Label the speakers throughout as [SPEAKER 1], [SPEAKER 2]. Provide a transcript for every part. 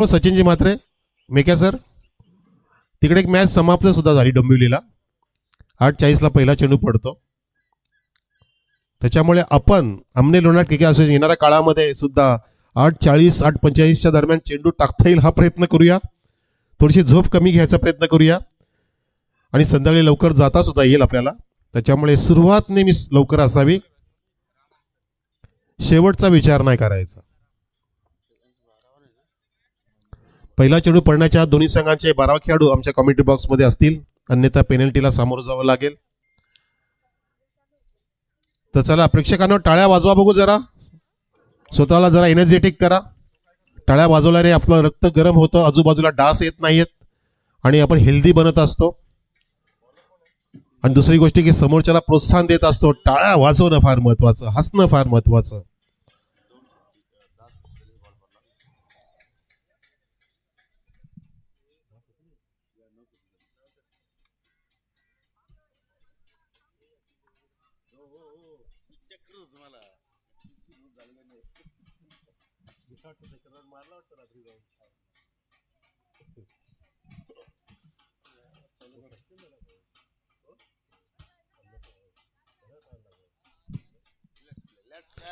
[SPEAKER 1] हो सचिनजी म्हात्रे मेक्या सर. तिकडे एक मॅच समाप्त सुद्धा झाली डोंबिवलीला. 8:40ला पहिला चेंडू पडतो. त्याच्यामुळे आपण आमने लोणार क्रिकेट असोसिएशन येणाऱ्या काळामध्ये सुद्धा 8:40 8:45च्या दरम्यान चेंडू टाकता येईल हा प्रयत्न करूया. थोडीशी झोप कमी घ्यायचा प्रयत्न करूया आणि संध्याकाळी लवकर जाता सुद्धा येईल आपल्याला. त्याच्यामुळे सुरुवात नेहमी लवकर असावी. शेवटचा विचार नाही करायचा. पहिला चेंडू पडण्याच्या दोन्ही संघांचे 12 खेळाडू आमच्या कॉमेंट्री बॉक्समध्ये असतील, अन्यथा पेनल्टीला सामोरं जावं लागेल. तर चला प्रेक्षकांना टाळ्या वाजवा बघू, जरा स्वतःला जरा एनर्जेटिक करा. टाळ्या वाजवल्याने आपलं रक्त गरम होतं, आजूबाजूला डास येत नाहीत आणि आपण हेल्दी बनत असतो. आणि दुसरी गोष्ट की समोरच्याला प्रोत्साहन देत असतो. टाळ्या वाजवणं फार महत्वाचं, हसणं फार महत्वाचं.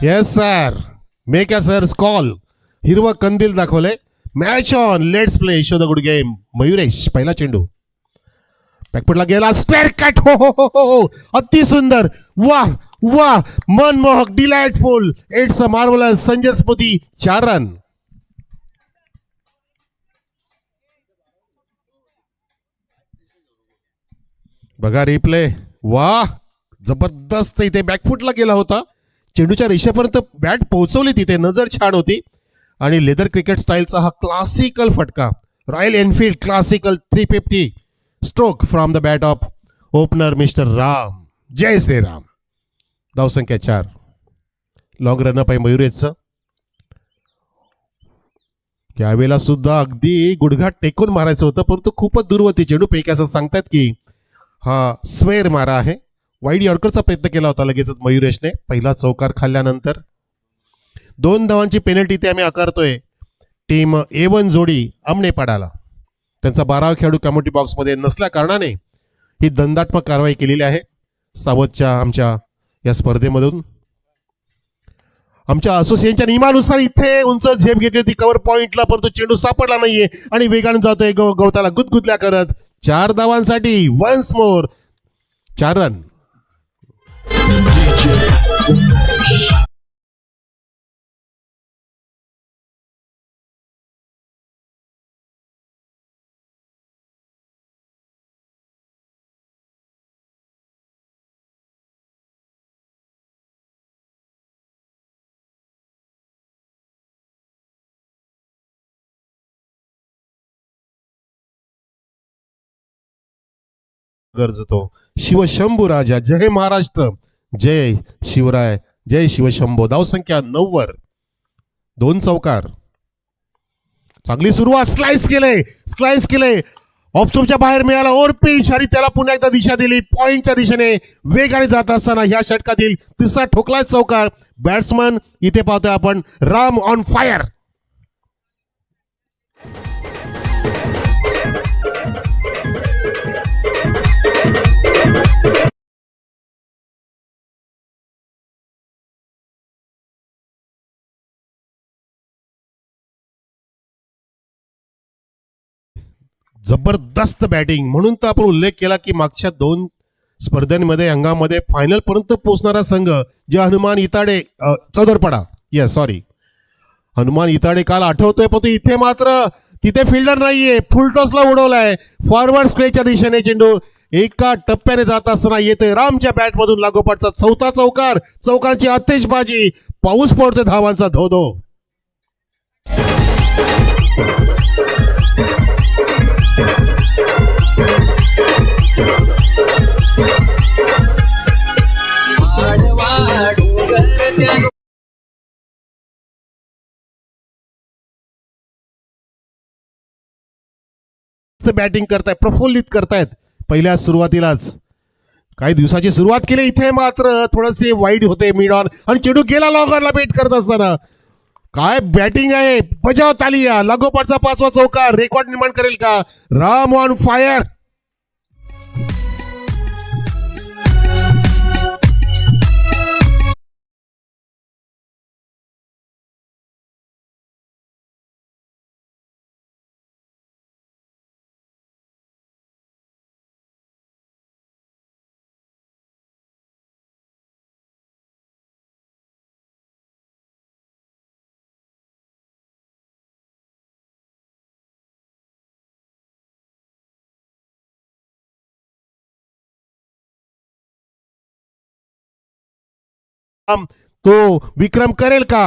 [SPEAKER 1] Yes sir, make a sir call. हिरवा कंदील दाखवले. Match on, let's play, show the good game. Mayuresh पहिला चेंडू बॅकफुटला गेला, स्क्वेअर कट. हो हो हो हो, अति सुंदर. वाह वाह, मनमोहक, delightful. It's a marvellous. Sanjay Smriti 4 run. बघा रिप्ले. वाह, जबरदस्त. इथे बॅकफुटला गेला होता, चेंडूच्या रेषेपर्यंत बॅट पोहोचवली, तिथे नजर छान होती. आणि लेदर क्रिकेट स्टाईलचा हा क्लासिकल फटका, Royal Enfield classical 350 stroke from the bat of opener mister Ram. जय श्रीराम. धावसंख्या 4. लॉंग रनअप आहे मयुरेशचं. यावेळेला सुद्धा अगदी गुडघाट टेकून मारायचं होतं, परंतु खूपच दूरवरती चेंडू पैकी असं सांगतात की हा स्वेर मारा आहे. वाईड यॉर्करचा प्रयत्न केला होता लगेचच मयुरेशने पहिला चौकार खाल्ल्यानंतर. 2 धावांची पेनल्टी ते आम्ही आकारतोय टीम A1 जोडी अमनेपाडाला. त्यांचा 12वा खेळाडू कम्युनिटी बॉक्समध्ये नसल्या कारणाने ही दंडात्मक कारवाई केलेली आहे सावधच्या आमच्या या स्पर्धेमधून. आमच्या असोसिएशनच्या नियमानुसार इथे उंच झेप घेतली होती कव्हर पॉइंटला, परंतु चेंडू सापडला नाहीये आणि वेगाने जातोय गवताला गुदगुदल्या करत. 4 धावांसाठी वन्स मोर 4 रन. गरजतो शिवशंभू राजा. जय महाराष्ट्र, जय शिवराय, जय शिवशंभू. धावसंख्या 9 वर 2 चौकार. चांगली सुरुवात. स्लाइस केले. ऑफस्टॉपच्या बाहेर मिळाला ओव्हर पिच आणि त्याला पुन्हा एकदा दिशा दिली पॉइंटच्या दिशेने. वेगाने जात असताना ह्या षटकातील तिसरा ठोकला चौकार. बॅट्समन इथे पाहतोय आपण राम ऑन फायर. जबरदस्त बॅटिंग. म्हणून तर आपण उल्लेख केला की मागच्या 2 स्पर्धांमध्ये हंगामध्ये फायनल पर्यंत पोहोचणारा संघ जे हनुमान इताडे चौदरपाडा, येस सॉरी, हनुमान इताडे काल आठवतोय, पण इथे मात्र तिथे फिल्डर नाहीये, फुल टॉसला उडवलाय. फॉरवर्ड स्क्वेअरच्या दिशेने चेंडू एका टप्प्याने जात असताना येतोय रामच्या बॅटमधून लागोपाठचा 4था चौकार. चौकारची आतिषबाजी. पाऊस पडतोय धावांचा धोधो. बॅटिंग करतायत, प्रफुल्लित करतायत पहिल्या सुरुवातीलाच. काही दिवसाची सुरुवात केली, इथे मात्र थोडेसे वाईड होते मिड ऑन आणि चेंडू गेला लॉंगरला बेट करत असताना काय बॅटिंग आहे, बजाव तालिया. लागोपाठचा 5वा चौकार रेकॉर्ड निर्माण करेल का? Ram on fire. तो विक्रम करेल का?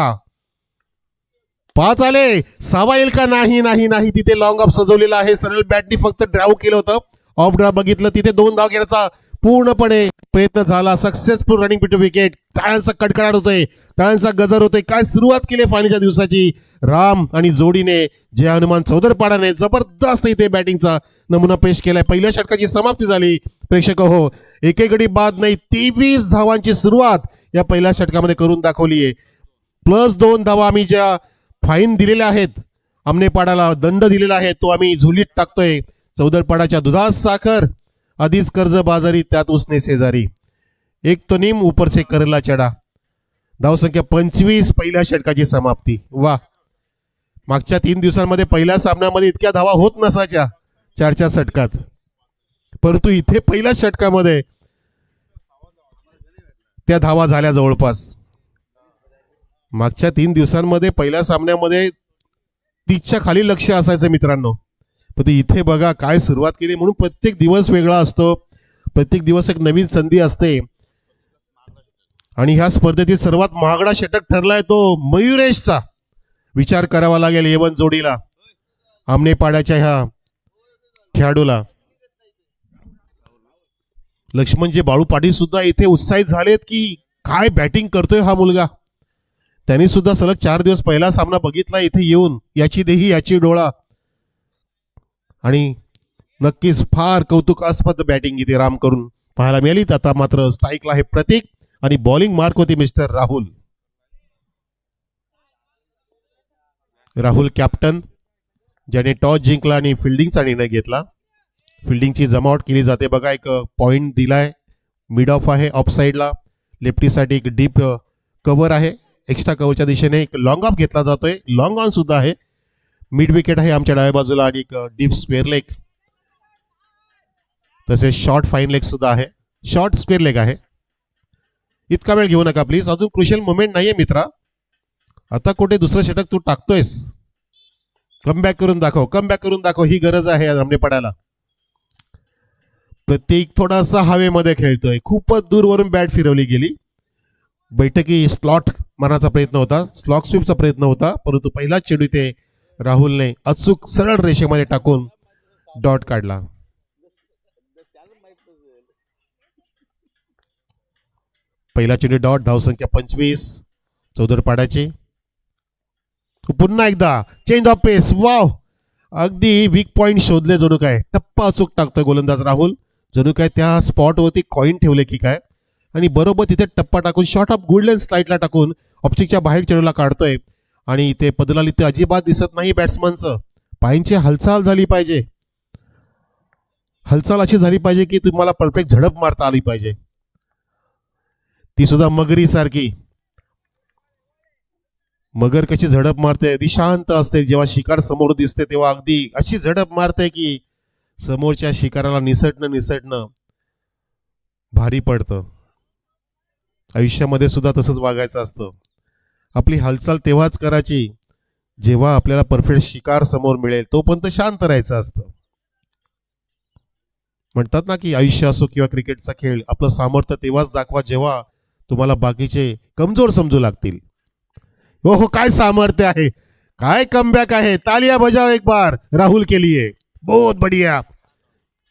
[SPEAKER 1] 5 आले, 6वा येईल का? नाही नाही नाही. तिथे लॉंग ऑफ सजवलेला आहे. सरळ बॅटनी फक्त ड्राव केलं होतं. ऑफ ड्राव बघितलं, तिथे 2 धाव घेण्याचा पूर्णपणे प्रयत्न झाला. Successful running to wicket. टाळ्यांचा कडकडाट होतोय, टाळ्यांचा गजर होतोय. काय सुरुवात केली फायनलच्या दिवसाची राम आणि जोडीने. जय हनुमान चौदरपाडाने जबरदस्त इथे बॅटिंगचा नमुना पेश केलाय. पहिल्या षटकाची समाप्ती झाली. प्रेक्षक हो, एके गडी बाद नाही, 23 धावांची सुरुवात या पहिल्या षटकामध्ये करून दाखवली आहे. +2 धावा आम्ही ज्या फाईन दिलेल्या आहेत, आमनेपाडाला दंड दिलेला आहे, तो आम्ही झुलीत टाकतोय. चौदरपाडाच्या दुधात साखर, आधीच कर्ज बाजारी, त्यात उसने शेजारी. एक तो नीम ऊपर से करला चढा. धावसंख्या 25, पहिल्या षटकाची समाप्ती. वा, मागच्या 3 दिवसांमध्ये पहिल्या सामन्यामध्ये इतक्या धावा होत नसायच्या 4च्या षटकात, परंतु इथे पहिल्या षटकामध्ये त्या धावा झाल्या जवळपास. मागच्या 3 दिवसांमध्ये पहिल्या सामन्यामध्ये 30च्या खाली लक्ष असायचं मित्रांनो, पण इथे बघा काय सुरुवात केली. म्हणून प्रत्येक दिवस वेगळा असतो, प्रत्येक दिवस एक नवीन संधी असते. आणि ह्या स्पर्धेतील सर्वात महागडा षटक ठरलाय तो मयुरेशचा. विचार करावा लागेल A1 जोडीला, आमनेपाड्याच्या ह्या खेळाडूला. लक्ष्मणजी बाळू पाटील सुद्धा इथे उत्साहित झालेत की काय बॅटिंग करतोय हा मुलगा. त्यांनी सुद्धा सलग 4 दिवस पहिला सामना बघितला इथे येऊन. याची देही याची डोळा. आणि नक्कीच फार कौतुकास्पद बॅटिंग इथे राम करून पाहायला मिळाली. आता मात्र स्ट्राईकला आहे प्रतीक आणि बॉलिंग मार्क होती मिस्टर राहुल. राहुल कॅप्टन, ज्याने टॉस जिंकला आणि फिल्डिंगचा निर्णय घेतला. फिल्डिंगची जमावट केली जाते बघा. एक पॉइंट दिलाय, मिड ऑफ आहे ऑफ साईडला. लेफ्टीसाठी एक डीप कव्हर आहे, एक्स्ट्रा कव्हरच्या दिशेने एक लॉंग ऑफ घेतला जातोय. लॉंग ऑन सुद्धा आहे. मिड विकेट आहे आमच्या डाव्या बाजूला आणि एक डीप स्क्वेअर लेग, तसेच शॉर्ट फाईन लेग सुद्धा आहे. शॉर्ट स्क्वेअर लेग आहे. इतका वेळ घेऊ नका प्लीज, अजून क्रुशियल मोमेंट नाहीये मित्रा. आता कुठे दुसरं षटक तू टाकतोयस? कमबॅक करून दाखव, कमबॅक करून दाखव. ही गरज आहे आमनेपाड्याला. प्रत्येक थोडासा हवेमध्ये खेळतोय. खूपच दूरवरून बॅट फिरवली गेली. बैठकी स्लॉट मारण्याचा प्रयत्न होता, स्लॉक स्वीपचा प्रयत्न होता, परंतु पहिला चेंडू इथे राहुलने अचूक सरळ रेषेमध्ये टाकून डॉट काढला. पहिला चेंडू डॉट. धावसंख्या 25 चौदरपाड्याची. पुन्हा एकदा चेंज ऑफ पेस. वाव, अगदी वीक पॉइंट शोधले जणू काय. टप्पा अचूक टाकतोय गोलंदाज राहुल. जणू काय त्या स्पॉटवरती कॉइन ठेवले की काय. आणि बरोबर तिथे टप्पा टाकून शॉर्ट ऑफ गुडलेन स्लाइडला टाकून ऑप्टिकच्या बाहेर चेंडूला काढतोय. आणि इथे बदलाल इथे अजिबात दिसत नाही बॅट्समनचं. पायांची हालचाल झाली पाहिजे, हालचाल अशी झाली पाहिजे की तुम्हाला परफेक्ट झडप मारता आली पाहिजे. ती सुद्धा मगरी सारखी. मगर कशी झडप मारते, अगदी शांत असते. जेव्हा शिकार समोर दिसते तेव्हा अगदी अशी झडप मारते की समोरच्या शिकाराला निसटणं भारी पडतं. आयुष्यामध्ये सुद्धा तसंच वागायचं असतं. आपली हालचाल तेव्हाच करायची जेव्हा आपल्याला परफेक्ट शिकार समोर मिळेल, तोपर्यंत शांत राहायचं असतं. म्हणतात ना की आयुष्य असो किंवा क्रिकेटचा खेळ, आपलं सामर्थ्य तेव्हाच दाखवा जेव्हा तुम्हाला बाकीचे कमजोर समजू लागतील. हो हो, काय सामर्थ्य आहे, काय कमबॅक आहे. तालिया बजाव एक बार राहुल के लिए. बहुत बढ़िया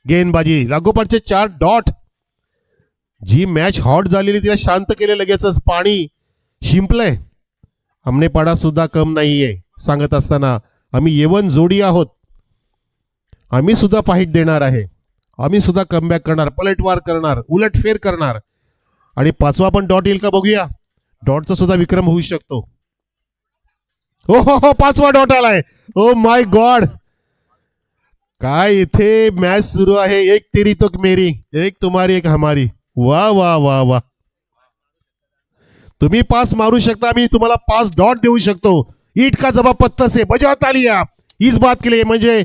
[SPEAKER 1] गेंदबाजी. लागोपाठचे 4 डॉट. जी मॅच हॉट झालेली तिला शांत केले लगेचच. पाणी शिंपलंय. आमनेपाडा सुद्धा कम नाहीये. सांगत असताना आम्ही A1 जोडी आहोत. आम्ही सुद्धा फाईट देणार आहे. आम्ही सुद्धा कमबॅक करणार, पलटवार करणार, उलटफेर करणार. आणि 5वा पण डॉट येईल का बघूया. डॉटचा सुद्धा विक्रम होऊ शकतो. हो, पाचवा डॉट आलाय. ओ माय गॉड, काय इथे मॅच सुरू आहे. एक तेरी तो मेरी, एक तुम्हारी एक हमारी. वा वा वा वा, तुम्ही पास मारू शकता, मी तुम्हाला 5 डॉट देऊ शकतो. ईट का जवाब पत्थर से, बजाओ तालियां इस बात के लिए. म्हणजे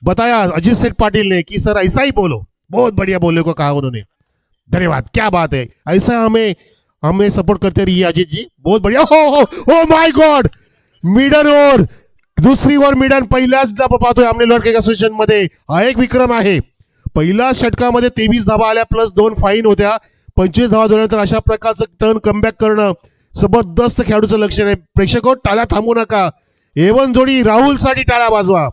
[SPEAKER 1] बताया अजीत सेठ पाटिल ने कि सर ऐसा ही बोलो. बहुत बढ़िया बोलने को कहा उन्होंने. धन्यवाद, क्या बात है. ऐसा हमें हमें सपोर्ट करते रहिए अजीत जी, बहुत बढ़िया. हो माय गॉड, मिडन ओव्हर, दुसरी ओव्हर मिडन. पहिल्याच पाहतोय आमने लॉर्ड असोसिएशन मध्ये. हा एक विक्रम आहे. पहिल्या षटकामध्ये 23 धावा आल्या प्लस 2 फाईन होत्या. 25 धावा झाल्यानंतर अशा प्रकारचं टर्न कमबॅक करणं जबरदस्त खेळाडूचं लक्षण आहे. प्रेक्षको टाळ्या थांबू नका. एवन जोडी राहुल साठी टाळ्या वाजवा.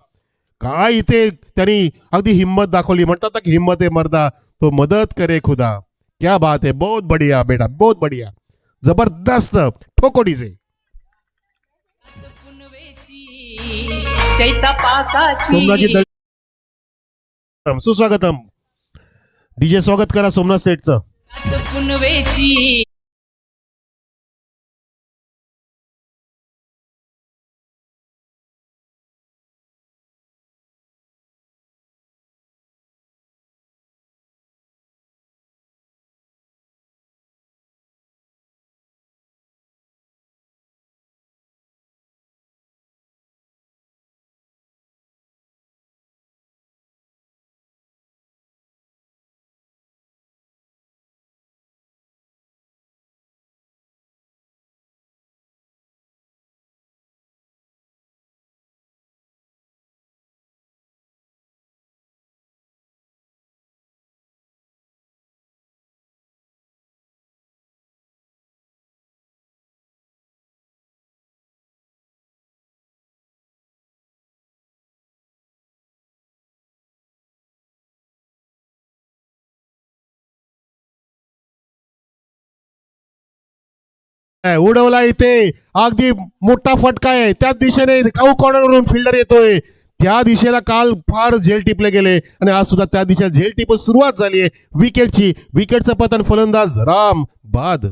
[SPEAKER 1] काय इथे त्यांनी अगदी हिम्मत दाखवली. म्हणतात ना की हिम्मत आहे मर्दा तो मदत करे खुदा. क्या बात है, बहुत बढ़िया बेटा, बहुत बढ़िया, जबरदस्त ठोकोडी से. सोमनाथजी सुस्वागतम. डीजे स्वागत करा सोमनाथ सेठचं. उडवला इथे अगदी मोठा फटका आहे. त्याच दिशेने काऊ कॉर्नरवरून फिल्डर येतोय. त्या दिशेला काल फार झेल टिपले गेले आणि आज सुद्धा त्या दिशेला झेल टिपून सुरुवात झाली आहे विकेटची. विकेटचं पतन फलंदाज राम बाद.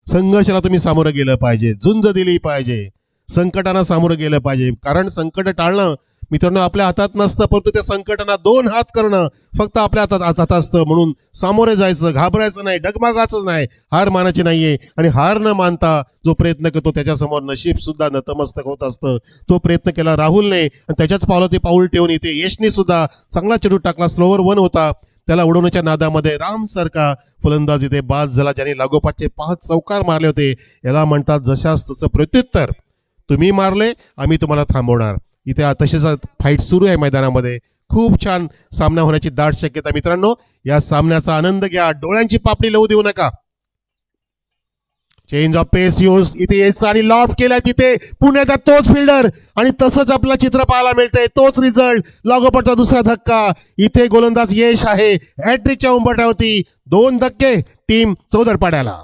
[SPEAKER 1] संघर्षाला तुम्ही सामोरं गेलं पाहिजे, झुंज दिली पाहिजे, संकटांना सामोरं गेलं पाहिजे. कारण संकट टाळणं मित्रांनो आपल्या हातात नसतं, परंतु त्या संकटांना 2 हात करणं फक्त आपल्या हातात असतं. म्हणून सामोरे जायचं, घाबरायचं नाही, डगमगायचं नाही, हार मानायची नाहीये. आणि हार न मानता जो प्रयत्न करतो त्याच्यासमोर नशीब सुद्धा नतमस्तक होत असतं. तो प्रयत्न केला राहुलने आणि त्याच्याच पावलं ते पाऊल ठेवून इथे यशने सुद्धा चांगला चेंडू टाकला. स्लोवर 1 होता, त्याला उडवण्याच्या नादामध्ये राम सारखा फलंदाज इथे बाद झाला, ज्याने लागोपाठचे 5 चौकार मारले होते. याला म्हणतात जशास तसं प्रत्युत्तर. तुम्ही मारले, आम्ही तुम्हाला थांबवणार. इथे तसेच फाईट सुरू आहे मैदानामध्ये. खूप छान सामना होण्याची दाट शक्यता. मित्रांनो या सामन्याचा आनंद घ्या, डोळ्यांची पापणी लावू देऊ नका. चेंज ऑफ पेस यूज इथे यायचं आणि लॉफ्ट केलाय तिथे पुण्याचा तोच फिल्डर आणि तसंच आपला चित्र पाहायला मिळतंय. तोच रिझल्ट, लागोपाठचा दुसरा धक्का. इथे गोलंदाज यश आहे हॅट्रिकच्या उंबरठ्यावरती. 2 धक्के, टीम चौदरपाड्याला.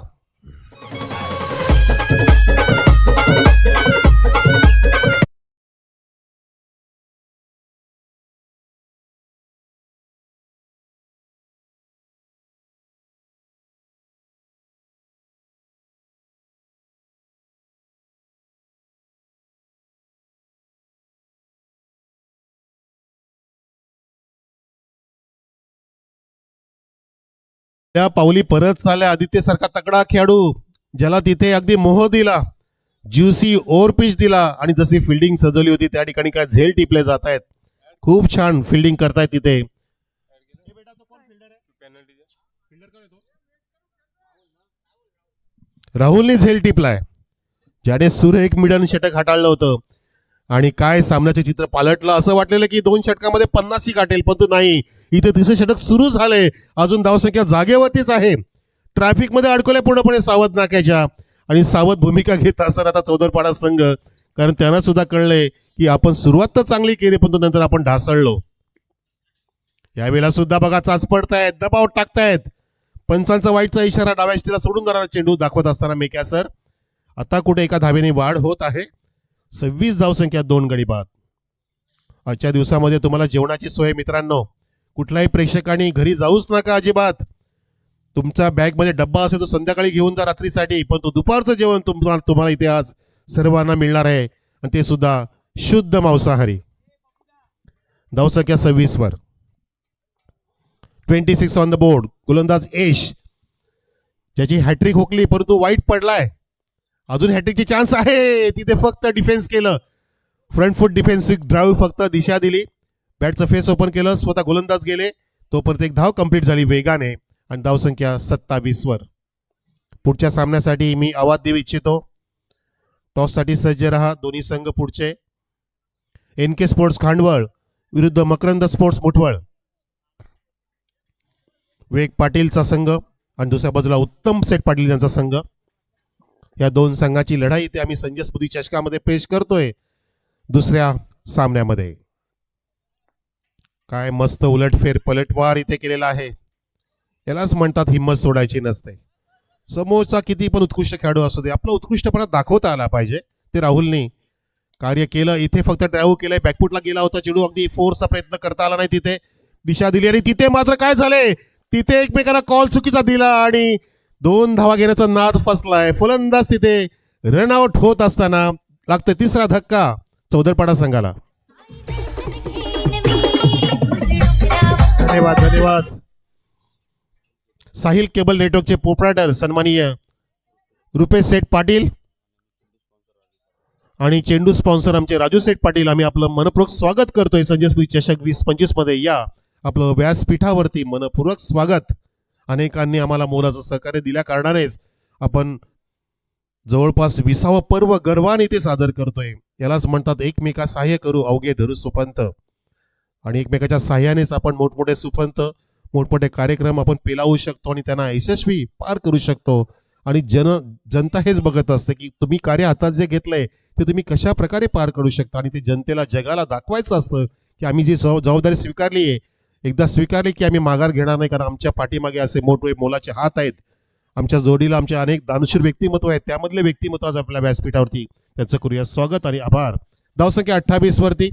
[SPEAKER 1] त्या पावली परत चालल्या आदित्य सारखा तगडा खेळाडू, ज्याला तिथे अगदी मोह दिला, ज्युसी ओव्हर पिच दिला आणि जशी फिल्डिंग सजवली होती त्या ठिकाणी काय झेल टिपले जात आहेत. खूप छान फिल्डिंग करतायत तिथे. राहुलने झेल टिपलाय, ज्याने सुरेख मिडन षटक हाताळलं होतं. आणि काय सामन्याचे चित्र पालटलं. असं वाटलेलं की 2 षटकामध्ये 50 गाठेल, परंतु नाही. इथे तिसरे षटक सुरू झाले. अजून धावसंख्या जागेवरतीच आहे. ट्रॅफिक मध्ये अडकवल्या पूर्णपणे सावध नाक्याच्या आणि सावध भूमिका घेत असताना आता चौदरपाडा संघ, कारण त्यांना सुद्धा कळलंय की आपण सुरुवात तर चांगली केली, परंतु नंतर आपण ढासळलो. यावेळेला सुद्धा बघा चाच पडतायत, दबाव टाकतायत. पंचांचा वाईटचा इशारा डाव्या स्टीला सोडून जाणारा चेंडू दाखवत असताना मेक्या सर. आता कुठे एका धावेने वाढ होत आहे. 26 धावसंख्या 2 गडी बाद. आजच्या दिवसामध्ये तुम्हाला जेवणाची सोय मित्रांनो, कुठल्याही प्रेक्षकांनी घरी जाऊच नका अजिबात. तुमचा बॅगमध्ये डब्बा असेल तो संध्याकाळी घेऊन जा रात्रीसाठी, पण तो दुपारचं जेवण तुम्हाला इथे आज सर्वांना मिळणार आहे, आणि ते सुद्धा शुद्ध मांसाहारी. धावसंख्या 26 वर. 26 ऑन द बोर्ड. गोलंदाज एश, ज्याची हॅट्रिक हुकली परंतु वाईट पडलाय. अजून हॅट्रिकची चान्स आहे. तिथे फक्त डिफेन्स केलं. फ्रंट फुट डिफेन्सिव्ह ड्राईव्ह फक्त दिशा दिली. बॅटचं फेस ओपन केलं. स्वतः गोलंदाज गेले. तोपर्यंत एक धाव कंप्लीट झाली वेगाने, आणि धावसंख्या 27 वर. पुढच्या सामन्यासाठी मी आवाज देऊ इच्छितो. टॉससाठी सज्ज रहा दोन्ही संघ पुढचे. NK स्पोर्ट्स खांडवळ विरुद्ध मकरंद स्पोर्ट्स मुठवळ. वेग पाटीलचा संघ आणि दुसऱ्या बाजूला उत्तम सेठ पाटील यांचा संघ. या दोन संघाची लढाई इथे आम्ही संजय स्मृती चषकामध्ये पेश करतोय. दुसऱ्या सामन्यामध्ये काय मस्त उलटफेर पलटवार इथे केलेला आहे. यालाच म्हणतात हिंमत सोडायची नसते. समोरचा किती पण उत्कृष्ट खेळाडू असू दे, आपला उत्कृष्टपणा दाखवता आला पाहिजे. ते राहुलने कार्य केलं. इथे फक्त ड्राईव्ह केलंय. बॅकफुटला गेला होता चेंडू, अगदी फोर्सचा प्रयत्न करता आला नाही. तिथे दिशा दिली, आणि तिथे मात्र काय झाले, तिथे एकमेकांना कॉल चुकीचा दिला आणि 2 धावा घेण्याचा नाद फसलाय. फलंदाज तिथे रनआउट होत असताना लागतोय तिसरा धक्का चौदरपाडा संघाला. धन्यवाद धन्यवाद. साहिल केबल नेटवर्कचे प्रोप्रायटर सन्माननीय रुपेश सेठ पाटील आणि चेंडू स्पॉन्सर आमचे राजू सेठ पाटील, आम्ही आपलं मनपूर्वक स्वागत करतोय संजय स्मृती चषक 2025 मध्ये. या आपलं व्यासपीठावरती मनपूर्वक स्वागत. अनेकांनी आम्हाला मोलाचं सहकार्य दिल्या कारणानेच आपण जवळपास 20वा पर्व गर्वाने ते सादर करतोय. यालाच म्हणतात एकमेका सहाय्य करू अवघे धरू सुपंत. आणि एकमेकाच्या सहाय्यानेच आपण मोठमोठे सुपंत, मोठमोठे कार्यक्रम आपण पेलावू शकतो आणि त्यांना यशस्वी पार करू शकतो. आणि जनता हेच बघत असते की तुम्ही कार्य हातात जे घेतलंय ते तुम्ही कशा प्रकारे पार करू शकता, आणि ते जनतेला जगाला दाखवायचं असतं की आम्ही जी जबाबदारी स्वीकारली आहे, एकदा स्वीकारली की आम्ही माघार घेणार नाही. कारण आमच्या पाठीमागे असे मोठे मोलाचे हात आहेत. आमच्या जोडीला आमचे अनेक दानशूर व्यक्तिमत्व आहेत. त्यामधले व्यक्तिमत्व आज आपल्या व्यासपीठावरती, त्यांचं करूया स्वागत आणि आभार. धावसंख्या 28 वरती.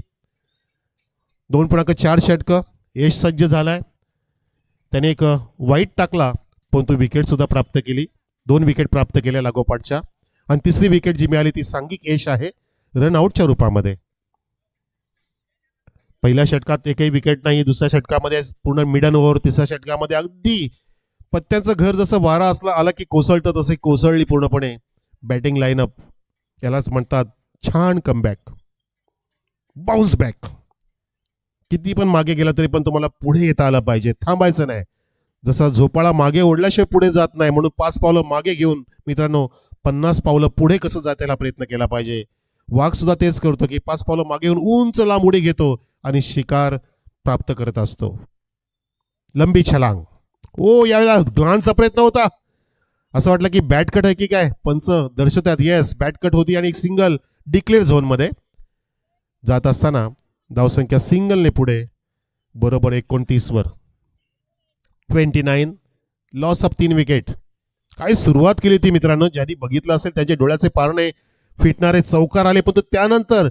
[SPEAKER 1] 2.4 षटक. यश सज्ज झालाय. त्याने एक वाईट टाकला, पण तो विकेट सुद्धा प्राप्त केली. 2 विकेट प्राप्त केल्या लागोपाठच्या, आणि तिसरी विकेट जी मिळाली ती सांघिक यश आहे रनआउटच्या रूपामध्ये. पहिल्या षटकात एकही विकेट नाही. दुसऱ्या षटकामध्ये पूर्ण मिडन ओव्हर. तिसऱ्या षटकामध्ये अगदी पत्त्यांचं घर जसं वारा असला आला की कोसळतं तसे कोसळली पूर्णपणे बॅटिंग लाईनअप. यालाच म्हणतात छान कमबॅक, बाउन्स बॅक. किती पण मागे गेला तरी पण तुम्हाला पुढे येता आलं पाहिजे, थांबायचं नाही. जसा झोपाळा मागे ओढल्याशिवाय पुढे जात नाही, म्हणून 5 पावलं मागे घेऊन मित्रांनो 50 पावलं पुढे कसं जायला प्रयत्न केला पाहिजे. वाघ सुद्धा तेच करतो की 5 पावलं मागे येऊन उंच लांब उडी घेतो आणि शिकार प्राप्त करत असतो. लंबी छलांग. ओ यावेळेला ग्लांचा प्रयत्न होता. असं वाटलं की बॅट कट आहे की काय, पंच दर्शवतात. येस, बॅट कट होती आणि एक सिंगल डिक्लेअर झोन मध्ये जात असताना धावसंख्या सिंगलने पुढे. बरोबर 29 वर. 29. Loss of 3 wicket. काय सुरुवात केली ती मित्रांनो. ज्यांनी बघितलं असेल त्यांच्या डोळ्याचे पारणे फिटणारे चौकार आले, पण त्यानंतर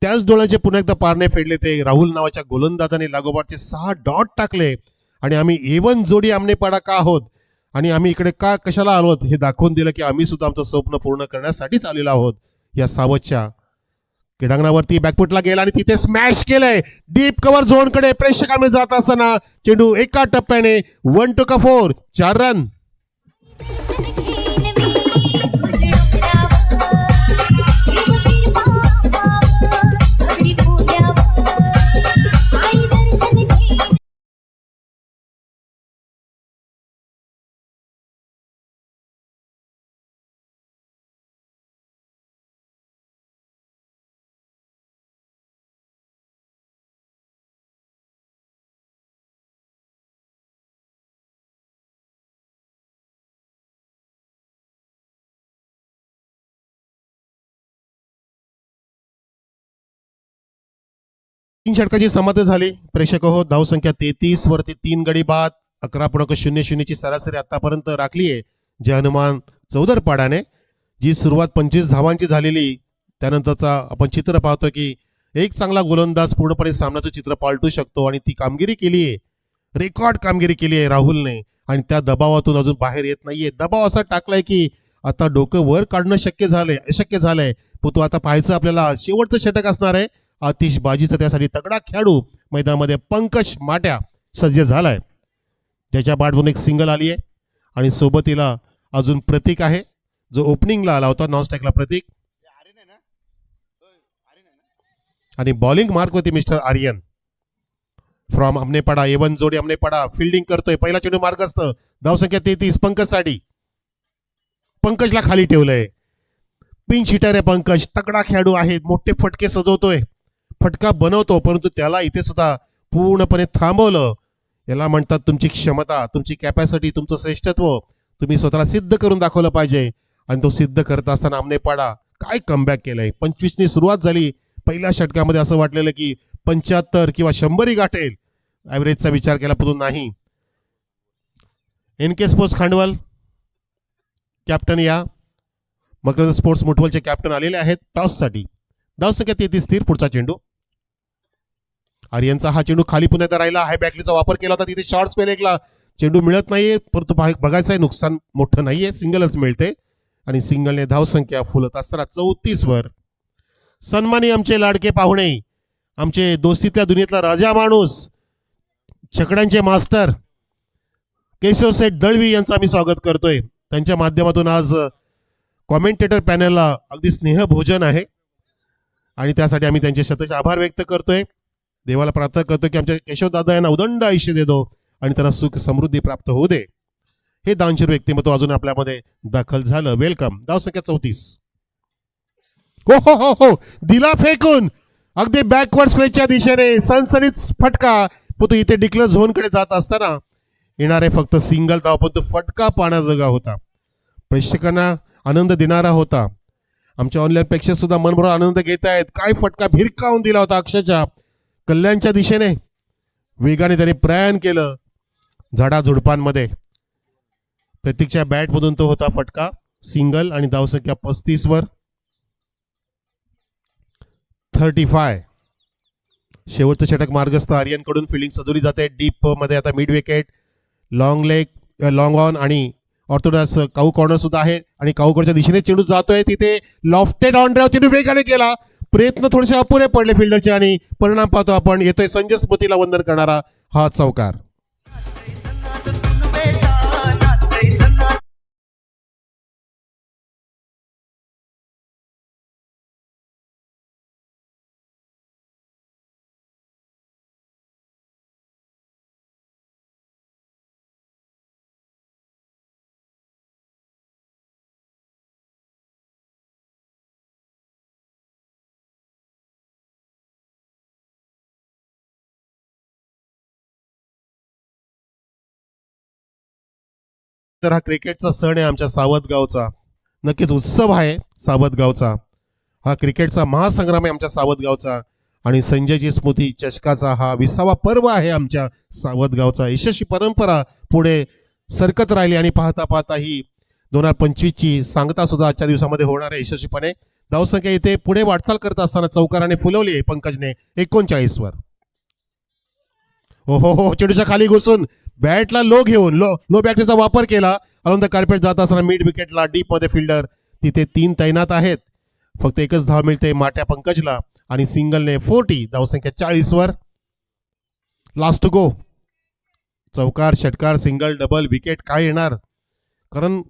[SPEAKER 1] त्याच डोळ्याचे पुन्हा एकदा पारणे फेडले. ते राहुल नावाच्या गोलंदाजाने लागोपाठचे 6 डॉट टाकले, आणि आम्ही A1 जोडी आमनेपाडा का आहोत आणि आम्ही इकडे का कशाला आलो हे दाखवून दिलं की आम्ही सुद्धा आमचं स्वप्न पूर्ण करण्यासाठीच आलेलो आहोत. या सावधच्या क्रीडांगणावरती बॅकफुटला गेला आणि तिथे स्मॅश केलंय डीप कव्हर झोनकडे. प्रेक्षकांमध्ये जात असताना चेंडू एका टप्प्याने 1 to 4. 4 रन. तीन षटकाची समाप्ती झाली. प्रेक्षक हो, धावसंख्या 33 वरती 3 गडी बाद, 11.00 ची सरासरी आतापर्यंत राखली आहे. जय हनुमान चौदरपाडाने जी सुरुवात 25 धावांची झालेली, त्यानंतरचा आपण चित्र पाहतो की एक चांगला गोलंदाज पूर्णपणे सामन्याचं चित्र पालटू शकतो आणि ती कामगिरी केली आहे, रेकॉर्ड कामगिरी केली आहे राहुलने. आणि त्या दबावातून अजून बाहेर येत नाहीये. दबाव असा टाकलाय की आता डोकं वर काढणं अशक्य झालंय. पण तो आता पाहायचं आपल्याला शेवटचं षटक असणार आहे आतिषबाजीचं. त्यासाठी तगडा खेळाडू मैदानामध्ये पंकज माट्या सज्ज झालाय, ज्याच्या बॅटवरून एक सिंगल आली आहे आणि सोबतीला अजून प्रतीक आहे जो ओपनिंगला आला होता, नॉन स्ट्राईकला प्रतीक. आणि बॉलिंग मार्कवरती मिस्टर आर्यन फ्रॉम अमनेपाडा. एवन जोडी अमनेपाडा फिल्डिंग करतोय. पहिला चेंडू मार्ग असतं. धावसंख्या 33 पंकजसाठी. पंकजला खाली ठेवलंय. पिन हिटर आहे पंकज, तगडा खेळाडू आहे, मोठे फटके सजवतोय, फटका बनवतो, परंतु त्याला इथे सुद्धा पूर्णपणे थांबवलं. याला म्हणतात तुमची क्षमता, तुमची कॅपॅसिटी, तुमचं श्रेष्ठत्व. तुम्ही स्वतःला सिद्ध करून दाखवलं पाहिजे आणि तो सिद्ध करत असताना अमनेपाडा काय कमबॅक केलंय. 25 सुरुवात झाली. पहिल्या षटकामध्ये असं वाटलेलं की 75 किंवा 100 गाठेल, ॲव्हरेजचा विचार केला परंतु नाही. NK स्पोर्ट्स खांडवल कॅप्टन या मकरंद स्पोर्ट्स मुठवलचे कॅप्टन आलेले आहेत टॉससाठी. धावसंख्या 33 स्थिर. पुढचा चेंडू आर्यनचा. हा चेंडू खाली पुन्हा राहिला. हाय बॅकलीचा वापर केला होता, तिथे शॉर्ट स्पेल एकला चेंडू मिळत नाहीये, परंतु बघायचं आहे नुकसान मोठं नाहीये, सिंगलच मिळते. आणि सिंगलने धावसंख्या फुलत असताना 34 वर. सन्मानी आमचे लाडके पाहुणे, आमचे दोस्तीतल्या दुनियेतला राजा माणूस, छकड्यांचे मास्टर केशव सेठ दळवी यांचं आम्ही स्वागत करतोय. त्यांच्या माध्यमातून आज कॉमेंटेटर पॅनलला अगदी स्नेहभोजन आहे आणि त्यासाठी आम्ही त्यांचे शतश आभार व्यक्त करतोय. देवाला प्रार्थना करतो की आमच्या केशव दादा यांना उदंड आयुष्य दे दो आणि त्यांना सुख समृद्धी प्राप्त होऊ दे. हे दानशूर व्यक्तिमत्व अजून आपल्यामध्ये दाखल झालं. वेलकम. धावसंख्या 34. हो हो हो हो, दिला फेकून अगदी बॅकवर्ड स्क्वेअरच्या दिशेने सनसनीत फटका. पण तो इथे डिक्लेअर झोनकडे जात असताना येणारे फक्त सिंगल धाव, पण तो फटका पाण्याजोगा होता, प्रेक्षकांना आनंद देणारा होता. आमच्या ऑनलाईन प्रेक्षक सुद्धा मनभरून आनंद घेत आहेत. काय फटका भिरकावून दिला होता अक्षरशः. कल्याणच्या दिशेने वेगाने त्याने प्रयाण केलं झाडाझुडपांमध्ये. प्रतीकच्या बॅटमधून तो होता फटका सिंगल आणि धावसंख्या 35 वर. 35. शेवटचं षटक मार्गस्थ आर्यनकडून फिल्डिंग सजवली जाते. डीप मध्ये आता mid wicket, long leg, long on आणि ऑर्थोडॉक्स काऊ कॉर्नर सुद्धा आहे आणि काऊ कॉर्नरच्या दिशेने चेंडू जातोय. तिथे लॉफ्टेड ऑन ड्राइव्ह चेंडू वेगाने केला. प्रयत्न थोडेसे अपुरे पडले फिल्डरचे आणि परिणाम पाहतो आपण. येतोय संजय स्मृतीला वंदन करणारा हा चौकार. तर हा क्रिकेटचा सण आहे आमच्या सावध गावचा. नक्कीच उत्सव आहे सावध गावचा. हा क्रिकेटचा महासंग्राम आहे आमच्या सावध गावचा आणि संजयची स्मृती चषकाचा हा 20वा पर्व आहे आमच्या सावध गावचा. यशस्वी परंपरा पुढे सरकत राहिली आणि पाहता पाहता ही 2025 ची सांगता सुद्धा आजच्या दिवसामध्ये होणार आहे यशस्वीपणे. धावसंख्या इथे पुढे वाटचाल करत असताना चौकाराने फुलवली आहे पंकजने 39 वर. हो हो हो, चेंडूच्या खाली घुसून बॅटला लो घेऊन लो बॅटचा वापर केला. अराउंड द कार्पेट जात असताना मिड विकेटला डीप मध्ये फिल्डर तिथे 3 तैनात आहेत. फक्त एकच धाव मिळते माट्या पंकजला आणि सिंगलने 40. धावसंख्या 40 वर. Last to go. चौकार, षटकार, सिंगल, डबल, विकेट काय येणार, कारण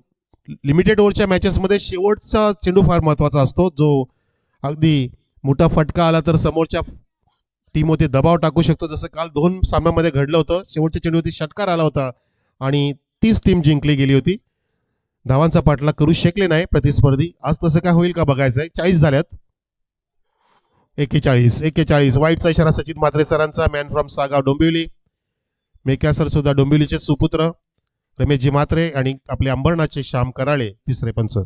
[SPEAKER 1] लिमिटेड ओव्हरच्या मॅचेसमध्ये शेवटचा चेंडू फार महत्वाचा असतो. जो अगदी मोठा फटका आला तर समोरच्या टीम होते दबाव टाकू शकतो, जसं काल 2 सामन्यामध्ये घडलं होतं. शेवटच्या चेंडूवरती षटकार आला होता आणि 30 टीम जिंकली गेली होती. धावांचा पाठलाग करू शकले नाही प्रतिस्पर्धी. आज तसं काय होईल का बघायचंय. 40 झाल्यात. 41. वाईटचा इशारा सचिन म्हात्रे सरांचा. Man from Sagaon Dombivli. मेका सर सुद्धा डोंबिवलीचे सुपुत्र रमेशजी म्हात्रे आणि आपले अंबरनाथचे श्याम कराळे तिसरे पंच.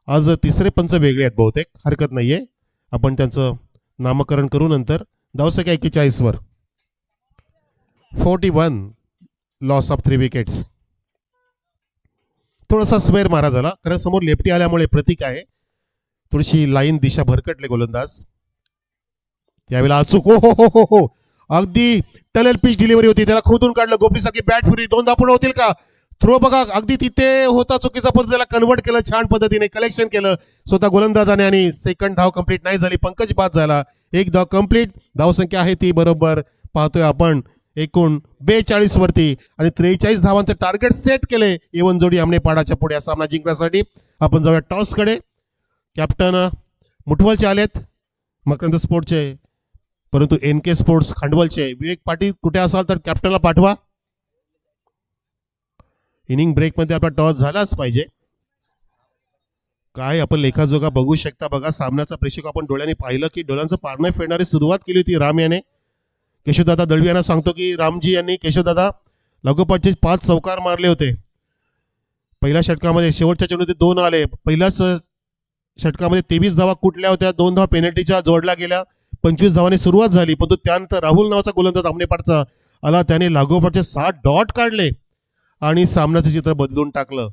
[SPEAKER 1] आज तिसरे पंच वेगळे आहेत बहुतेक, हरकत नाहीये, आपण त्यांचं नामकरण करू नंतर. धावसंख्या 41 वर. 41 लॉस ऑफ 3 विकेट्स. थोडासा स्वेर मारा झाला कारण समोर लेफ्टी आल्यामुळे प्रतीक आहे. थोडीशी लाईन दिशा भरकटले गोलंदाज. यावेळेला अचूक हो हो हो हो हो अगदी टनेल पिच डिलिव्हरी होती. त्याला खोदून काढलं. गोपनीसाठी बॅट फिरली. 2 धावा होतील का? थ्रो बघा अगदी तिथे होता चुकीचा पद्धत. त्याला कन्वर्ट केलं छान पद्धतीने. कलेक्शन केलं स्वतः गोलंदाजाने आणि सेकंड धाव कंप्लीट नाही झाली. पंकज बाद झाला. 1 धाव कंप्लीट. धावसंख्या आहे ती बरोबर पाहतोय आपण एकूण 42 वरती आणि 43 धावांचं टार्गेट सेट केले एवन जोडी आमने पाडाच्या पुढे सामना जिंकण्यासाठी. आपण जाऊया टॉस कडे. कॅप्टन मुठवलचे आलेत मकरंद स्पोर्टचे, परंतु NK स्पोर्ट्स खांडवलचे. विवेक पाटील कुठे असाल तर कॅप्टनला पाठवा. इनिंग ब्रेक मध्ये आपला टॉस झालाच पाहिजे. काय आपण लेखाजोगा बघू शकता बघा. सामन्याचा प्रेक्षक आपण डोळ्यांनी पाहिलं की डोळ्यांचं पारणं फेडणारी सुरुवात केली होती राम याने. केशवदादा दळवी यांना सांगतो की रामजी यांनी केशवदादा लागोपाठचे 5 चौकार मारले होते पहिल्या षटकामध्ये. शेवटच्या चेंडूत 2 आले. पहिल्याच षटकामध्ये 23 धावा कुठल्या होत्या. 2 धावा पेनल्टीच्या जोडल्या गेल्या. 25 धावांनी सुरुवात झाली, परंतु त्यानंतर राहुल नावाचा गोलंदाज आमनेपाडचा आला. त्याने लागोपाठचे 6 डॉट काढले आणि सामन्याचं चित्र बदलून टाकलं.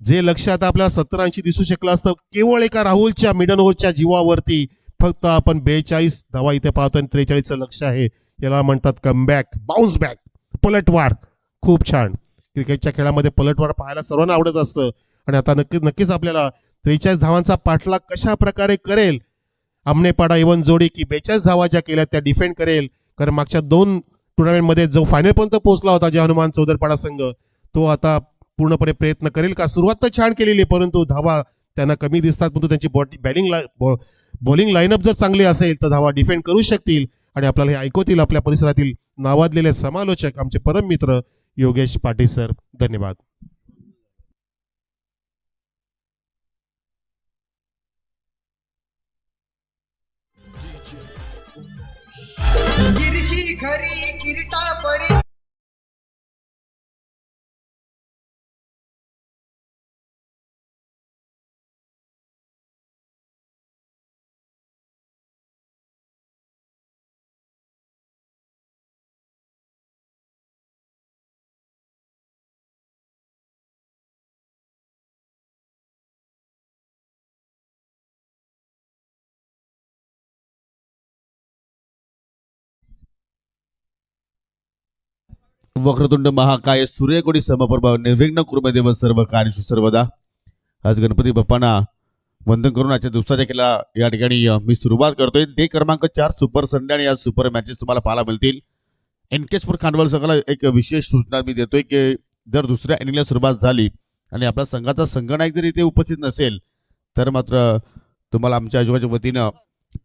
[SPEAKER 1] जे लक्ष आता आपल्याला 70-80 दिसू शकलं असतं केवळ एका राहुलच्या मिडन ओव्हरच्या जीवावरती. फक्त आपण 42 धावा इथे पाहतो आणि 43चं लक्ष आहे. याला म्हणतात कमबॅक, बाउन्स बॅक, पलटवार. खूप छान. क्रिकेटच्या खेळामध्ये पलटवार पाहायला सर्वांना आवडत असतं आणि आता नक्कीच आपल्याला 43 धावांचा पाठलाग कशा प्रकारे करेल आमनेपाडा इवन जोडी की 42 धावा ज्या केल्या त्या डिफेंड करेल. कारण मागच्या 2 टुर्नामेंटमध्ये जो फायनल पर्यंत पोहोचला होता जे हनुमान चौदरपाडा संघ, तो आता पूर्णपणे प्रयत्न करेल का? सुरुवात तर छान केलेली परंतु धावा त्यांना कमी दिसतात. परंतु त्यांची बॉलिंग लाईनअप जर चांगली असेल तर धावा डिफेंड करू शकतील आणि आपल्याला हे ऐकवतील आपल्या परिसरातील नावाजलेले समालोचक आमचे परम मित्र योगेश पाटील सर. धन्यवाद.
[SPEAKER 2] गिरशी खरी किरीटा परी
[SPEAKER 3] वक्रतुंड महाकाय सूर्यकोटी समप्रभा निर्विघ्न कुर्मदेव सर्व कार्येषु सर्वदा. आज गणपती बाप्पांना वंदन करून आजच्या दिवसाच्या केला या ठिकाणी मी सुरुवात करतोय. डे क्रमांक 4 सुपर संडे आणि आज सुपर मॅचेस तुम्हाला पाहायला मिळतील. NK स्पोर्ट्स खांडवल संघाला एक विशेष सूचना मी देतोय की जर दुसऱ्या इनिंगला सुरुवात झाली आणि आपला संघाचा संघनायक जर इथे उपस्थित नसेल तर मात्र तुम्हाला आमच्या आयोजकाच्या वतीनं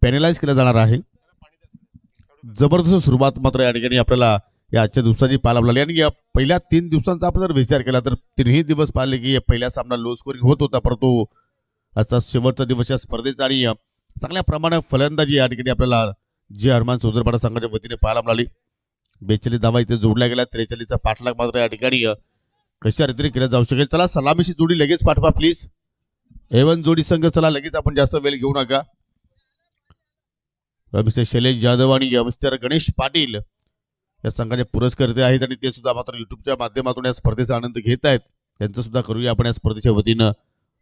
[SPEAKER 3] पॅनलाइज केलं जाणार आहे. जबरदस्त सुरुवात मात्र या ठिकाणी आपल्याला या आजच्या दिवसाची पाहायला मिळाली. आणि या पहिल्या 3 दिवसांचा आपण जर विचार केला तर 3ही दिवस पाहिले की पहिला सामना लो स्कोरिंग होत होता, परंतु आजचा शेवटचा दिवस या स्पर्धेचा आणि चांगल्या प्रमाणात फलंदाजी या ठिकाणी आपल्याला जे हनुमान चौदरपाडा संघाच्या वतीने पाहायला मिळाली. 42 धावा इथे जोडल्या गेल्या. 43चा पाठलाग मात्र या ठिकाणी कशा रीतीने केला जाऊ शकेल. चला सलामीची जोडी लगेच पाठवा प्लीज. एवन जोडी संघ चला लगेच, आपण जास्त वेळ घेऊ नका. मिस्टर शैलेश जाधव आणि मिस्टर गणेश पाटील या संघाचे पुरस्कर्ते आहेत आणि ते सुद्धा मात्र युट्यूबच्या माध्यमातून या स्पर्धेचा आनंद घेत आहेत. त्यांचं सुद्धा करूया आपण या स्पर्धेच्या वतीनं